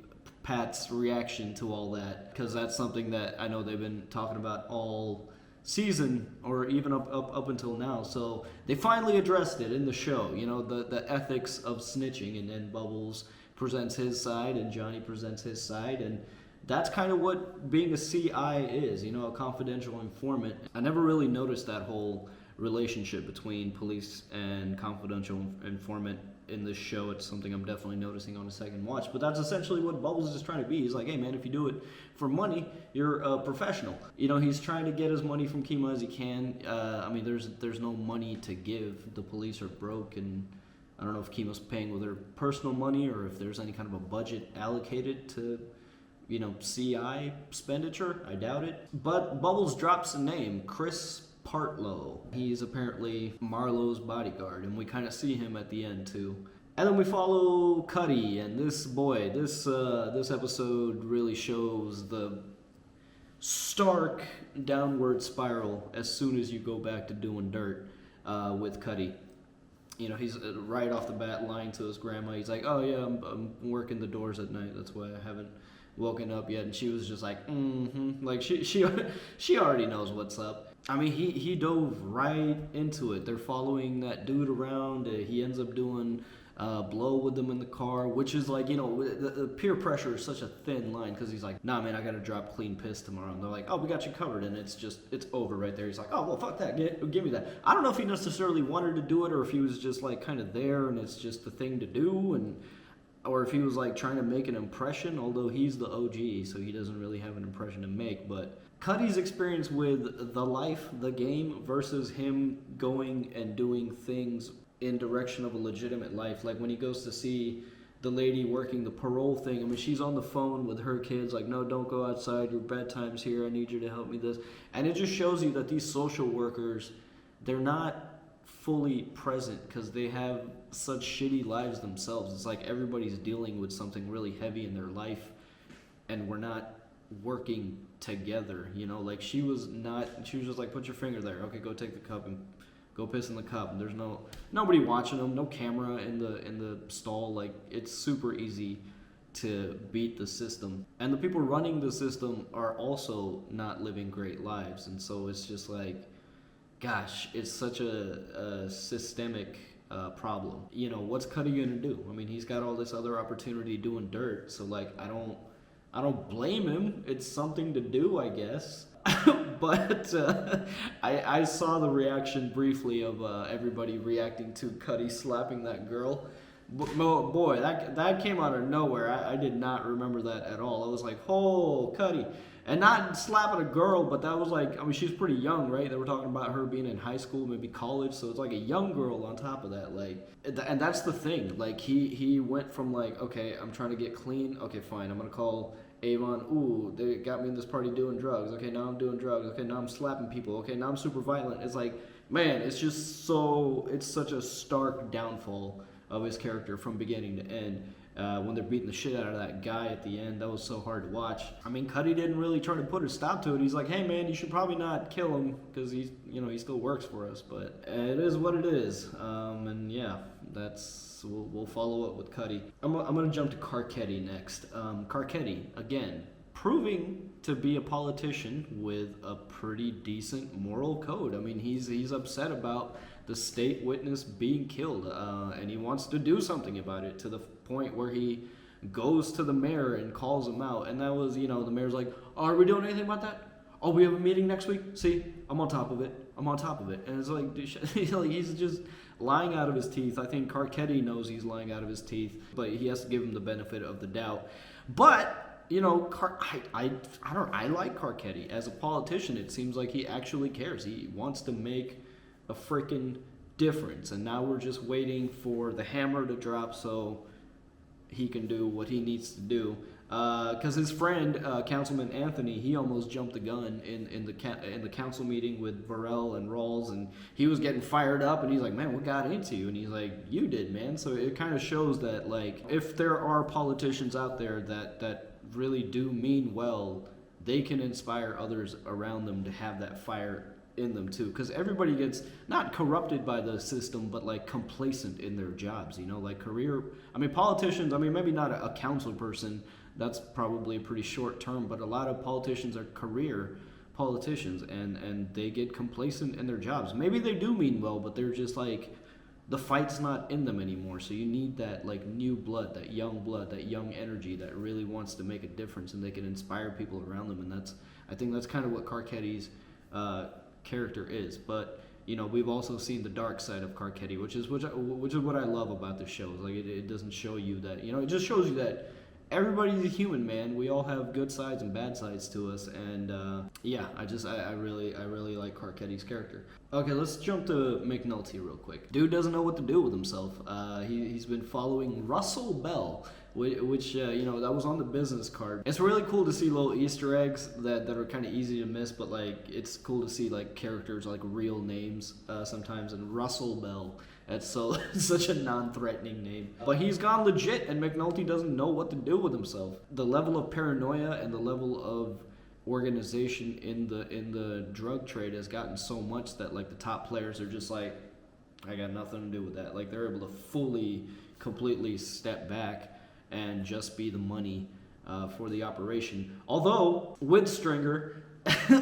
Pat's reaction to all that, because that's something that I know they've been talking about all season, or even up until now. So they finally addressed it in the show, the ethics of snitching, and then Bubbles presents his side and Johnny presents his side, and that's kind of what being a CI is, a confidential informant. I never really noticed that whole relationship between police and confidential informant in this show. It's something I'm definitely noticing on a second watch, but that's essentially what Bubbles is trying to be. He's like, hey man, if you do it for money, you're a professional. He's trying to get as money from Kima as he can. There's no money to give. The police are broke, and I don't know if Kima's paying with her personal money or if there's any kind of a budget allocated to CI expenditure. I doubt it. But Bubbles drops a name, Chris Partlow. He's apparently Marlo's bodyguard, and we kind of see him at the end too. And then we follow Cuddy, and this episode really shows the stark downward spiral as soon as you go back to doing dirt with Cuddy. He's right off the bat lying to his grandma. He's like, oh yeah, I'm working the doors at night, that's why I haven't woken up yet. And she was just like, like she already knows what's up. He dove right into it. They're following that dude around. He ends up doing blow with them in the car, which is like, the peer pressure is such a thin line, because he's like, nah man, I gotta drop clean piss tomorrow, and they're like, oh, we got you covered, and it's over right there. He's like, oh well, fuck that, give me that. I don't know if he necessarily wanted to do it, or if he was just like kind of there and it's just the thing to do, or if he was like trying to make an impression, although he's the OG, so he doesn't really have an impression to make. But Cuddy's experience with the life, the game, versus him going and doing things in direction of a legitimate life. Like when he goes to see the lady working the parole thing, she's on the phone with her kids like, no, don't go outside, your bedtime's here, I need you to help me this. And it just shows you that these social workers, they're not fully present because they have such shitty lives themselves. It's like everybody's dealing with something really heavy in their life, and we're not working together, you know, like she was just like, put your finger there, okay, go take the cup and go piss in the cup, and there's nobody watching them, no camera in the stall. Like, it's super easy to beat the system, and the people running the system are also not living great lives. And so it's just like, gosh, it's such a systemic problem. You know, what's Cuddy gonna do? I mean, he's got all this other opportunity doing dirt, so like, I don't blame him. It's something to do, I guess. But I saw the reaction briefly of everybody reacting to Cuddy slapping that girl. Boy, that came out of nowhere. I did not remember that at all. I was like, oh, Cuddy. And not slapping a girl, but that was like, I mean, she's pretty young, right? They were talking about her being in high school, maybe college, so it's like a young girl on top of that. Like, and that's the thing. Like, he went from like, okay, I'm trying to get clean. Okay, fine, I'm gonna call Avon. Ooh, they got me in this party doing drugs. Okay, now I'm doing drugs. Okay, now I'm slapping people. Okay, now I'm super violent. It's like, man, it's such a stark downfall of his character from beginning to end. When they're beating the shit out of that guy at the end, that was so hard to watch. I mean, Cuddy didn't really try to put a stop to it. He's like, hey man, you should probably not kill him because he still works for us. But it is what it is. And yeah, we'll follow up with Cuddy. I'm gonna jump to Carcetti next. Carcetti, again, proving to be a politician with a pretty decent moral code. I mean, he's upset about the state witness being killed, and he wants to do something about it, to the point where he goes to the mayor and calls him out. And that was, the mayor's like, oh, are we doing anything about that? Oh, we have a meeting next week? See, I'm on top of it. And it's like, he's just lying out of his teeth. I think Carcetti knows he's lying out of his teeth, but he has to give him the benefit of the doubt. But I like Carcetti as a politician. It seems like he actually cares. He wants to make a freaking difference, and now we're just waiting for the hammer to drop so he can do what he needs to do. Because his friend, Councilman Anthony, he almost jumped the gun in the council meeting with Burrell and Rawls, and he was getting fired up, and he's like, man, what got into you? And he's like, you did, man. So it kind of shows that, like, if there are politicians out there that really do mean well, they can inspire others around them to have that fire in them too, because everybody gets not corrupted by the system, but like complacent in their jobs, like politicians, maybe not a council person, that's probably a pretty short term, but a lot of politicians are career politicians, and they get complacent in their jobs. Maybe they do mean well, but they're just like, the fight's not in them anymore. So you need that like new blood, that young energy that really wants to make a difference, and they can inspire people around them. And I think that's kind of what Carcetti's character is. But we've also seen the dark side of Carcetti, which is what I love about the show. Like, it doesn't show you that, it just shows you that everybody's a human, man. We all have good sides and bad sides to us, and I really like Carcetti's character. Okay, let's jump to McNulty real quick. Dude doesn't know what to do with himself. He's been following Russell Bell, which that was on the business card. It's really cool to see little Easter eggs that are kind of easy to miss, but like, it's cool to see like characters, like real names sometimes. And Russell Bell, that's such a non-threatening name. But he's gone legit, and McNulty doesn't know what to do with himself. The level of paranoia and the level of organization in the drug trade has gotten so much that like the top players are just like, I got nothing to do with that. Like, they're able to completely step back and just be the money for the operation. Although with Stringer,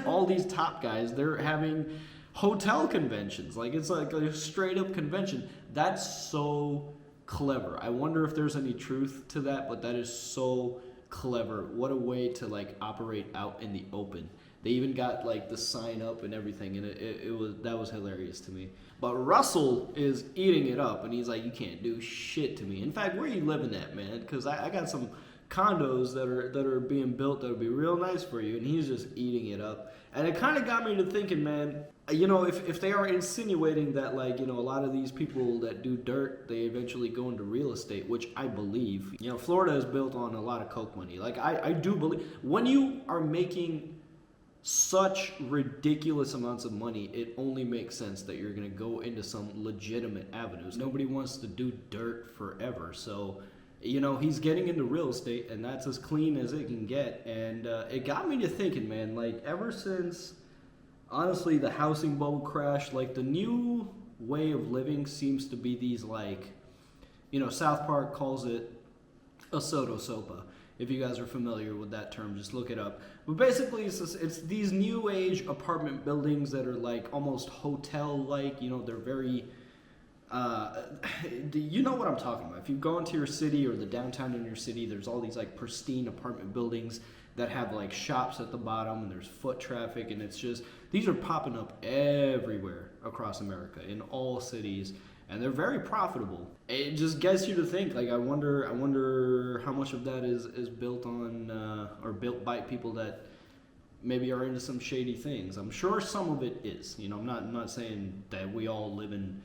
all these top guys, they're having hotel conventions. Like, it's like a straight up convention. That's so clever. I wonder if there's any truth to that, but that is so clever. What a way to like operate out in the open. They even got like the sign up and everything, and that was hilarious to me. But Russell is eating it up, and he's like, you can't do shit to me. In fact, where are you living at, man? Because I got some condos that are being built that would be real nice for you, and he's just eating it up. And it kind of got me to thinking, man, if they are insinuating that, like, a lot of these people that do dirt, they eventually go into real estate, which I believe. Florida is built on a lot of coke money. Like, I do believe, when you are making such ridiculous amounts of money, it only makes sense that you're going to go into some legitimate avenues. Nobody wants to do dirt forever, so you know, he's getting into real estate, and that's as clean as it can get. And it got me to thinking, man, like, ever since, honestly, the housing bubble crash, like, the new way of living seems to be these, like, you know, South Park calls it a soto sopa. If you guys are familiar with that term, just look it up. But basically, it's these new age apartment buildings that are like almost hotel-like. You know, they're very, you know what I'm talking about. If you go into your city or the downtown in your city, there's all these like pristine apartment buildings that have like shops at the bottom, and there's foot traffic, and it's just, these are popping up everywhere across America in all cities. And they're very profitable. It just gets you to think. Like, I wonder how much of that is built on or built by people that maybe are into some shady things. I'm sure some of it is. You know, I'm not saying that we all live in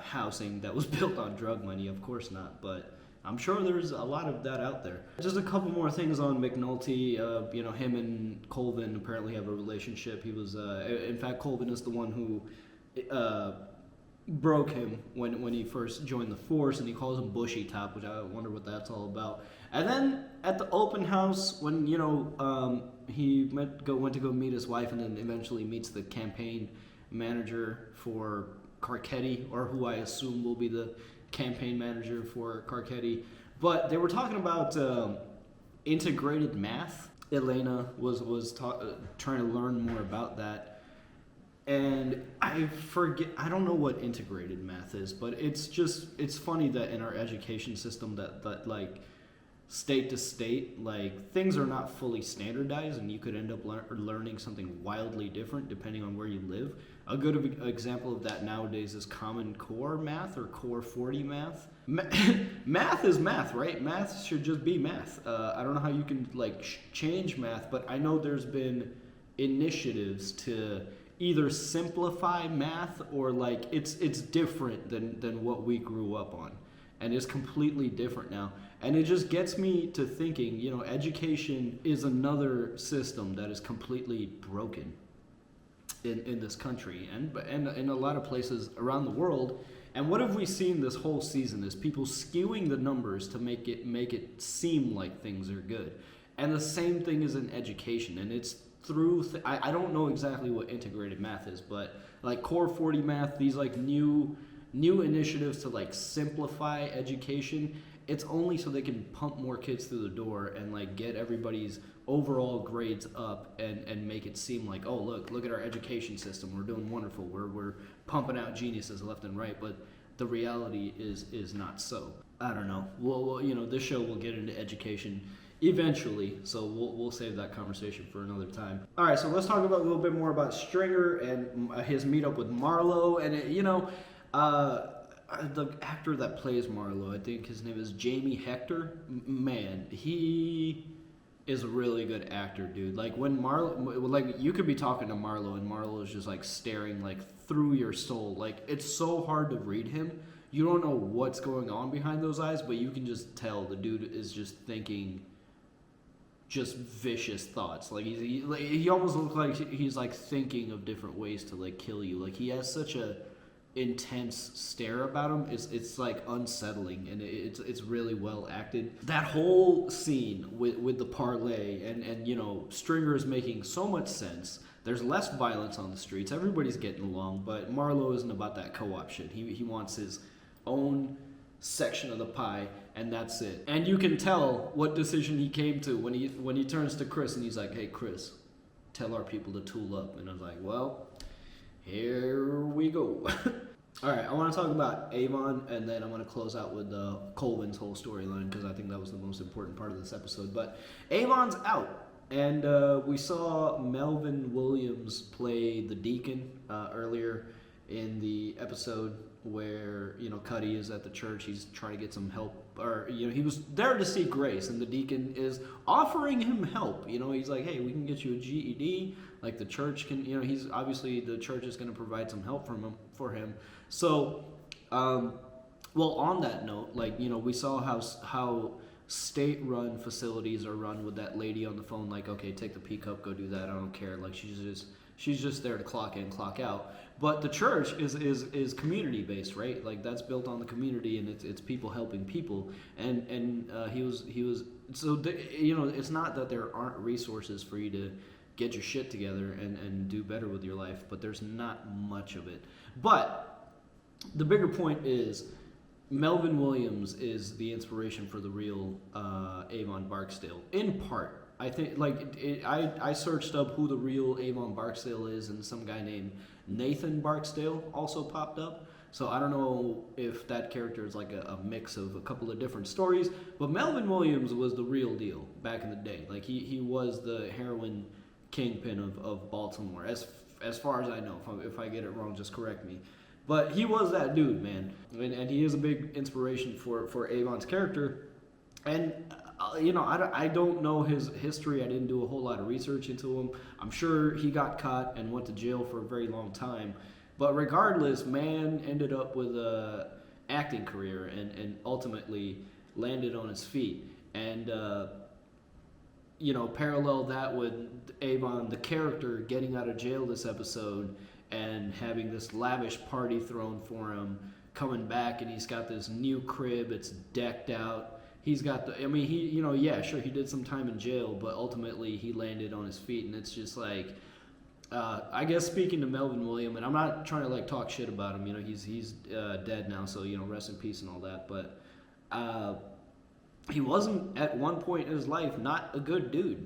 housing that was built on drug money. Of course not. But I'm sure there's a lot of that out there. Just a couple more things on McNulty. You know, him and Colvin apparently have a relationship. He was, in fact, Colvin is the one who broke him when he first joined the force, and he calls him Bushy Top, which I wonder what that's all about. And then at the open house, when, you know, he went to go meet his wife, and then eventually meets the campaign manager for Carcetti, or who I assume will be the campaign manager for Carcetti. But they were talking about integrated math. Elena was trying to learn more about that. And I don't know what integrated math is, but it's funny that in our education system that like state to state, like things are not fully standardized, and you could end up learning something wildly different depending on where you live. A good example of that nowadays is Common Core math or Core 40 math. Math is math, right? Math should just be math. I don't know how you can like change math, but I know there's been initiatives to either simplify math or like it's different than what we grew up on, and it's completely different now. And it just gets me to thinking, you know, education is another system that is completely broken in this country and in a lot of places around the world. And what have we seen this whole season is people skewing the numbers to make it seem like things are good. And the same thing is in education, and it's through I don't know exactly what integrated math is, but like Core 40 math, these like new initiatives to like simplify education, it's only so they can pump more kids through the door and like get everybody's overall grades up and make it seem like, oh, look at our education system, we're doing wonderful, we're pumping out geniuses left and right. But the reality is not so. I don't know. Well, you know, this show will get into education eventually, so we'll save that conversation for another time. All right, so let's talk about a little bit more about Stringer and his meetup with Marlo. And you know, the actor that plays Marlo, I think his name is Jamie Hector. Man, he is a really good actor, dude. Like when Marlo, like you could be talking to Marlo and Marlo is just like staring like through your soul. Like it's so hard to read him. You don't know what's going on behind those eyes, but you can just tell the dude is just thinking just vicious thoughts. Like he almost looks like he's like thinking of different ways to like kill you. Like he has such a intense stare about him. It's like unsettling, and it's really well acted. That whole scene with the parlay and you know, Stringer is making so much sense. There's less violence on the streets. Everybody's getting along, but Marlo isn't about that co-op shit. He wants his own section of the pie, and that's it. And you can tell what decision he came to when he turns to Chris and he's like, hey Chris, tell our people to tool up. And I was like, well, here we go. All right, I want to talk about Avon, and then I want to close out with Colvin's whole storyline, because I think that was the most important part of this episode. But Avon's out, and we saw Melvin Williams play the deacon earlier in the episode, where, you know, Cuddy is at the church. He's trying to get some help, or, you know, he was there to seek grace, and the deacon is offering him help. You know, he's like, hey, we can get you a GED. Like, the church can, you know, he's obviously, the church is going to provide some help for him. So, well, on that note, like, you know, we saw how state-run facilities are run with that lady on the phone, like, okay, take the pee cup, go do that, I don't care. Like, she's just She's just there to clock in, clock out. But the church is community based, right? Like that's built on the community, and it's people helping people. And he was so it's not that there aren't resources for you to get your shit together and do better with your life, but there's not much of it. But the bigger point is Melvin Williams is the inspiration for the real Avon Barksdale, in part. I think, I searched up who the real Avon Barksdale is, and some guy named Nathan Barksdale also popped up. So I don't know if that character is like a mix of a couple of different stories, but Melvin Williams was the real deal back in the day. Like he was the heroin kingpin of Baltimore, as far as I know. If I get it wrong, just correct me. But he was that dude, man, and he is a big inspiration for Avon's character. And I don't know his history. I didn't do a whole lot of research into him. I'm sure he got caught and went to jail for a very long time. But regardless, man ended up with a acting career and ultimately landed on his feet. And parallel that with Avon, the character, getting out of jail this episode and having this lavish party thrown for him, coming back, and he's got this new crib. It's decked out. He's got he did some time in jail, but ultimately he landed on his feet, and it's just like, I guess speaking to Melvin Williams, and I'm not trying to talk shit about him, he's dead now, so rest in peace and all that, but he wasn't at one point in his life not a good dude,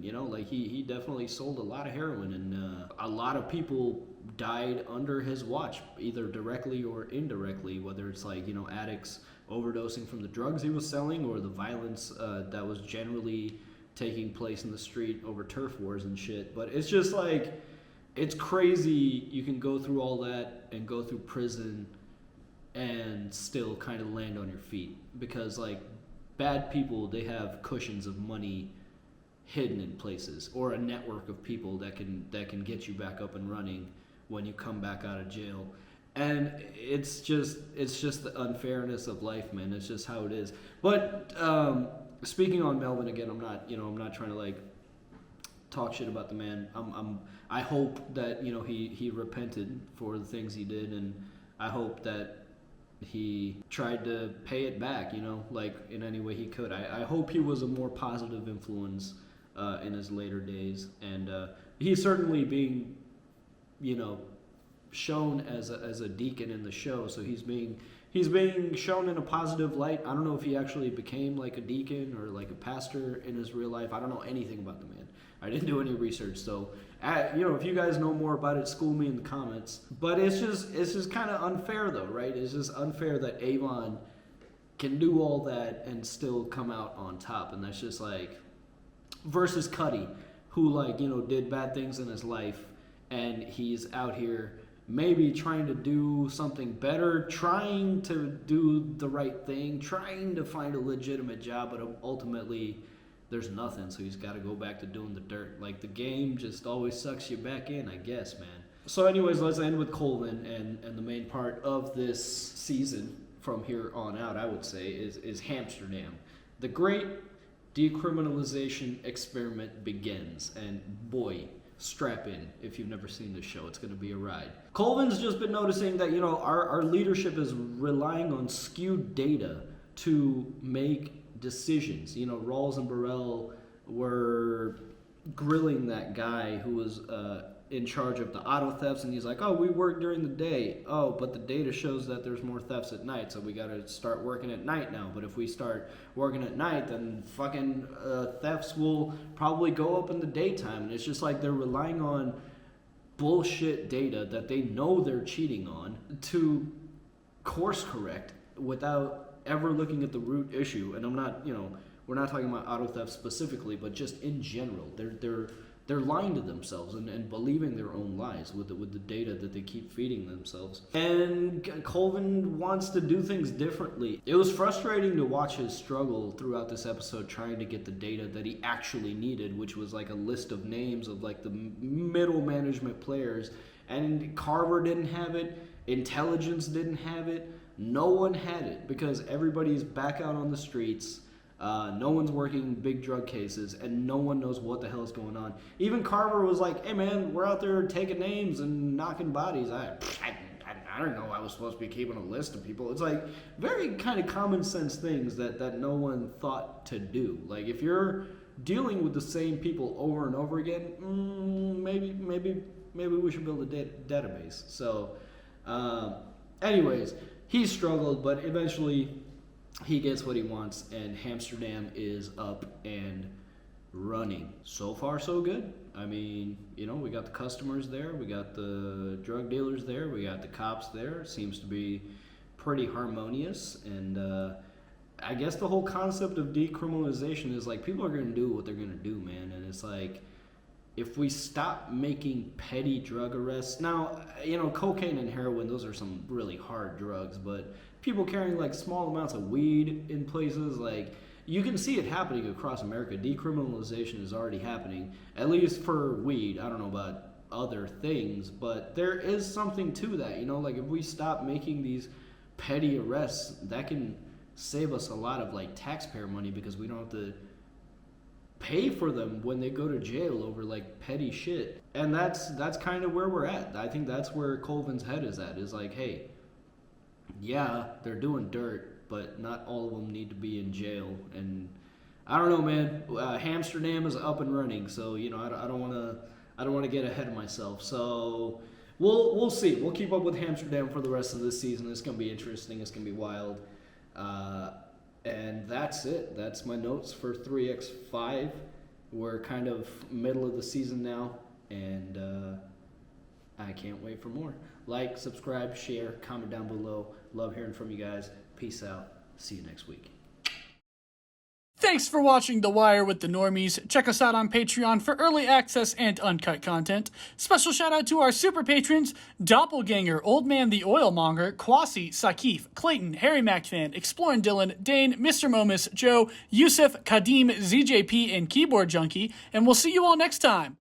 he definitely sold a lot of heroin, and a lot of people died under his watch, either directly or indirectly, whether it's addicts overdosing from the drugs he was selling or the violence that was generally taking place in the street over turf wars and shit. But it's just it's crazy you can go through all that and go through prison and still kind of land on your feet, because bad people, they have cushions of money hidden in places, or a network of people that can get you back up and running when you come back out of jail. And it's just the unfairness of life, man. It's just how it is. But speaking on Melvin again, I'm not trying to talk shit about the man. I hope that he repented for the things he did, and I hope that he tried to pay it back, in any way he could. I hope he was a more positive influence in his later days, and he's certainly being shown as a deacon in the show, so he's being shown in a positive light. I don't know if he actually became a deacon or a pastor in his real life. I don't know anything about the man. I didn't do any research, so if you guys know more about it, school me in the comments. But it's just kind of unfair though, right? It's just unfair that Avon can do all that and still come out on top, and that's just versus Cuddy, who did bad things in his life, and he's out here maybe trying to do something better, trying to do the right thing, trying to find a legitimate job, but ultimately there's nothing, so he's got to go back to doing the dirt. The game just always sucks you back in, I guess, man. So anyways, let's end with Colvin, and the main part of this season from here on out, I would say, is Hamsterdam. The great decriminalization experiment begins, and boy, strap in if you've never seen this show. It's going to be a ride. Colvin's just been noticing that our leadership is relying on skewed data to make decisions. Rawls and Burrell were grilling that guy who was in charge of the auto thefts, and he's like, oh, we work during the day. Oh, but the data shows that there's more thefts at night, so we got to start working at night now. But if we start working at night, then fucking thefts will probably go up in the daytime. And it's just they're relying on bullshit data that they know they're cheating on to course correct without ever looking at the root issue. And I'm not, we're not talking about auto theft specifically, but just in general, they're lying to themselves and believing their own lies with the data that they keep feeding themselves. And Colvin wants to do things differently. It was frustrating to watch his struggle throughout this episode trying to get the data that he actually needed, which was a list of names of the middle management players. And Carver didn't have it. Intelligence didn't have it. No one had it because everybody's back out on the streets. No one's working big drug cases, and no one knows what the hell is going on. Even Carver was like, hey man, we're out there taking names and knocking bodies. I don't know, I was supposed to be keeping a list of people. It's like very kind of common sense things that no one thought to do. Like if you're dealing with the same people over and over again, maybe we should build a database. So anyways, he struggled, but eventually he gets what he wants, and Hamsterdam is up and running. So far, so good. I mean, you know, we got the customers there, we got the drug dealers there, we got the cops there. Seems to be pretty harmonious, and I guess the whole concept of decriminalization is like people are going to do what they're going to do, man. And it's like, if we stop making petty drug arrests, now, you know, cocaine and heroin, those are some really hard drugs, but people carrying like small amounts of weed in places, like, you can see it happening across America. Decriminalization is already happening, at least for weed. I don't know about other things, but there is something to that, you know, like if we stop making these petty arrests, that can save us a lot of like taxpayer money, because we don't have to pay for them when they go to jail over like petty shit. And that's kind of where we're at. I think that's where Colvin's head is at, is like, hey, yeah, they're doing dirt, but not all of them need to be in jail. And I don't know, man. Hamsterdam is up and running, so you know, I don't want to get ahead of myself. So we'll see. We'll keep up with Hamsterdam for the rest of this season. It's gonna be interesting. It's gonna be wild. And that's it. That's my notes for 3x5. We're kind of middle of the season now, and I can't wait for more. Like, subscribe, share, comment down below. Love hearing from you guys. Peace out. See you next week. Thanks for watching The Wire with the Normies. Check us out on Patreon for early access and uncut content. Special shout out to our super patrons: Doppelganger, Old Man the Oilmonger, Kwasi, Sakif, Clayton, Harry MacFan, Explorin' Dylan, Dane, Mr. Momus, Joe, Yusuf, Kadim, ZJP, and Keyboard Junkie. And we'll see you all next time.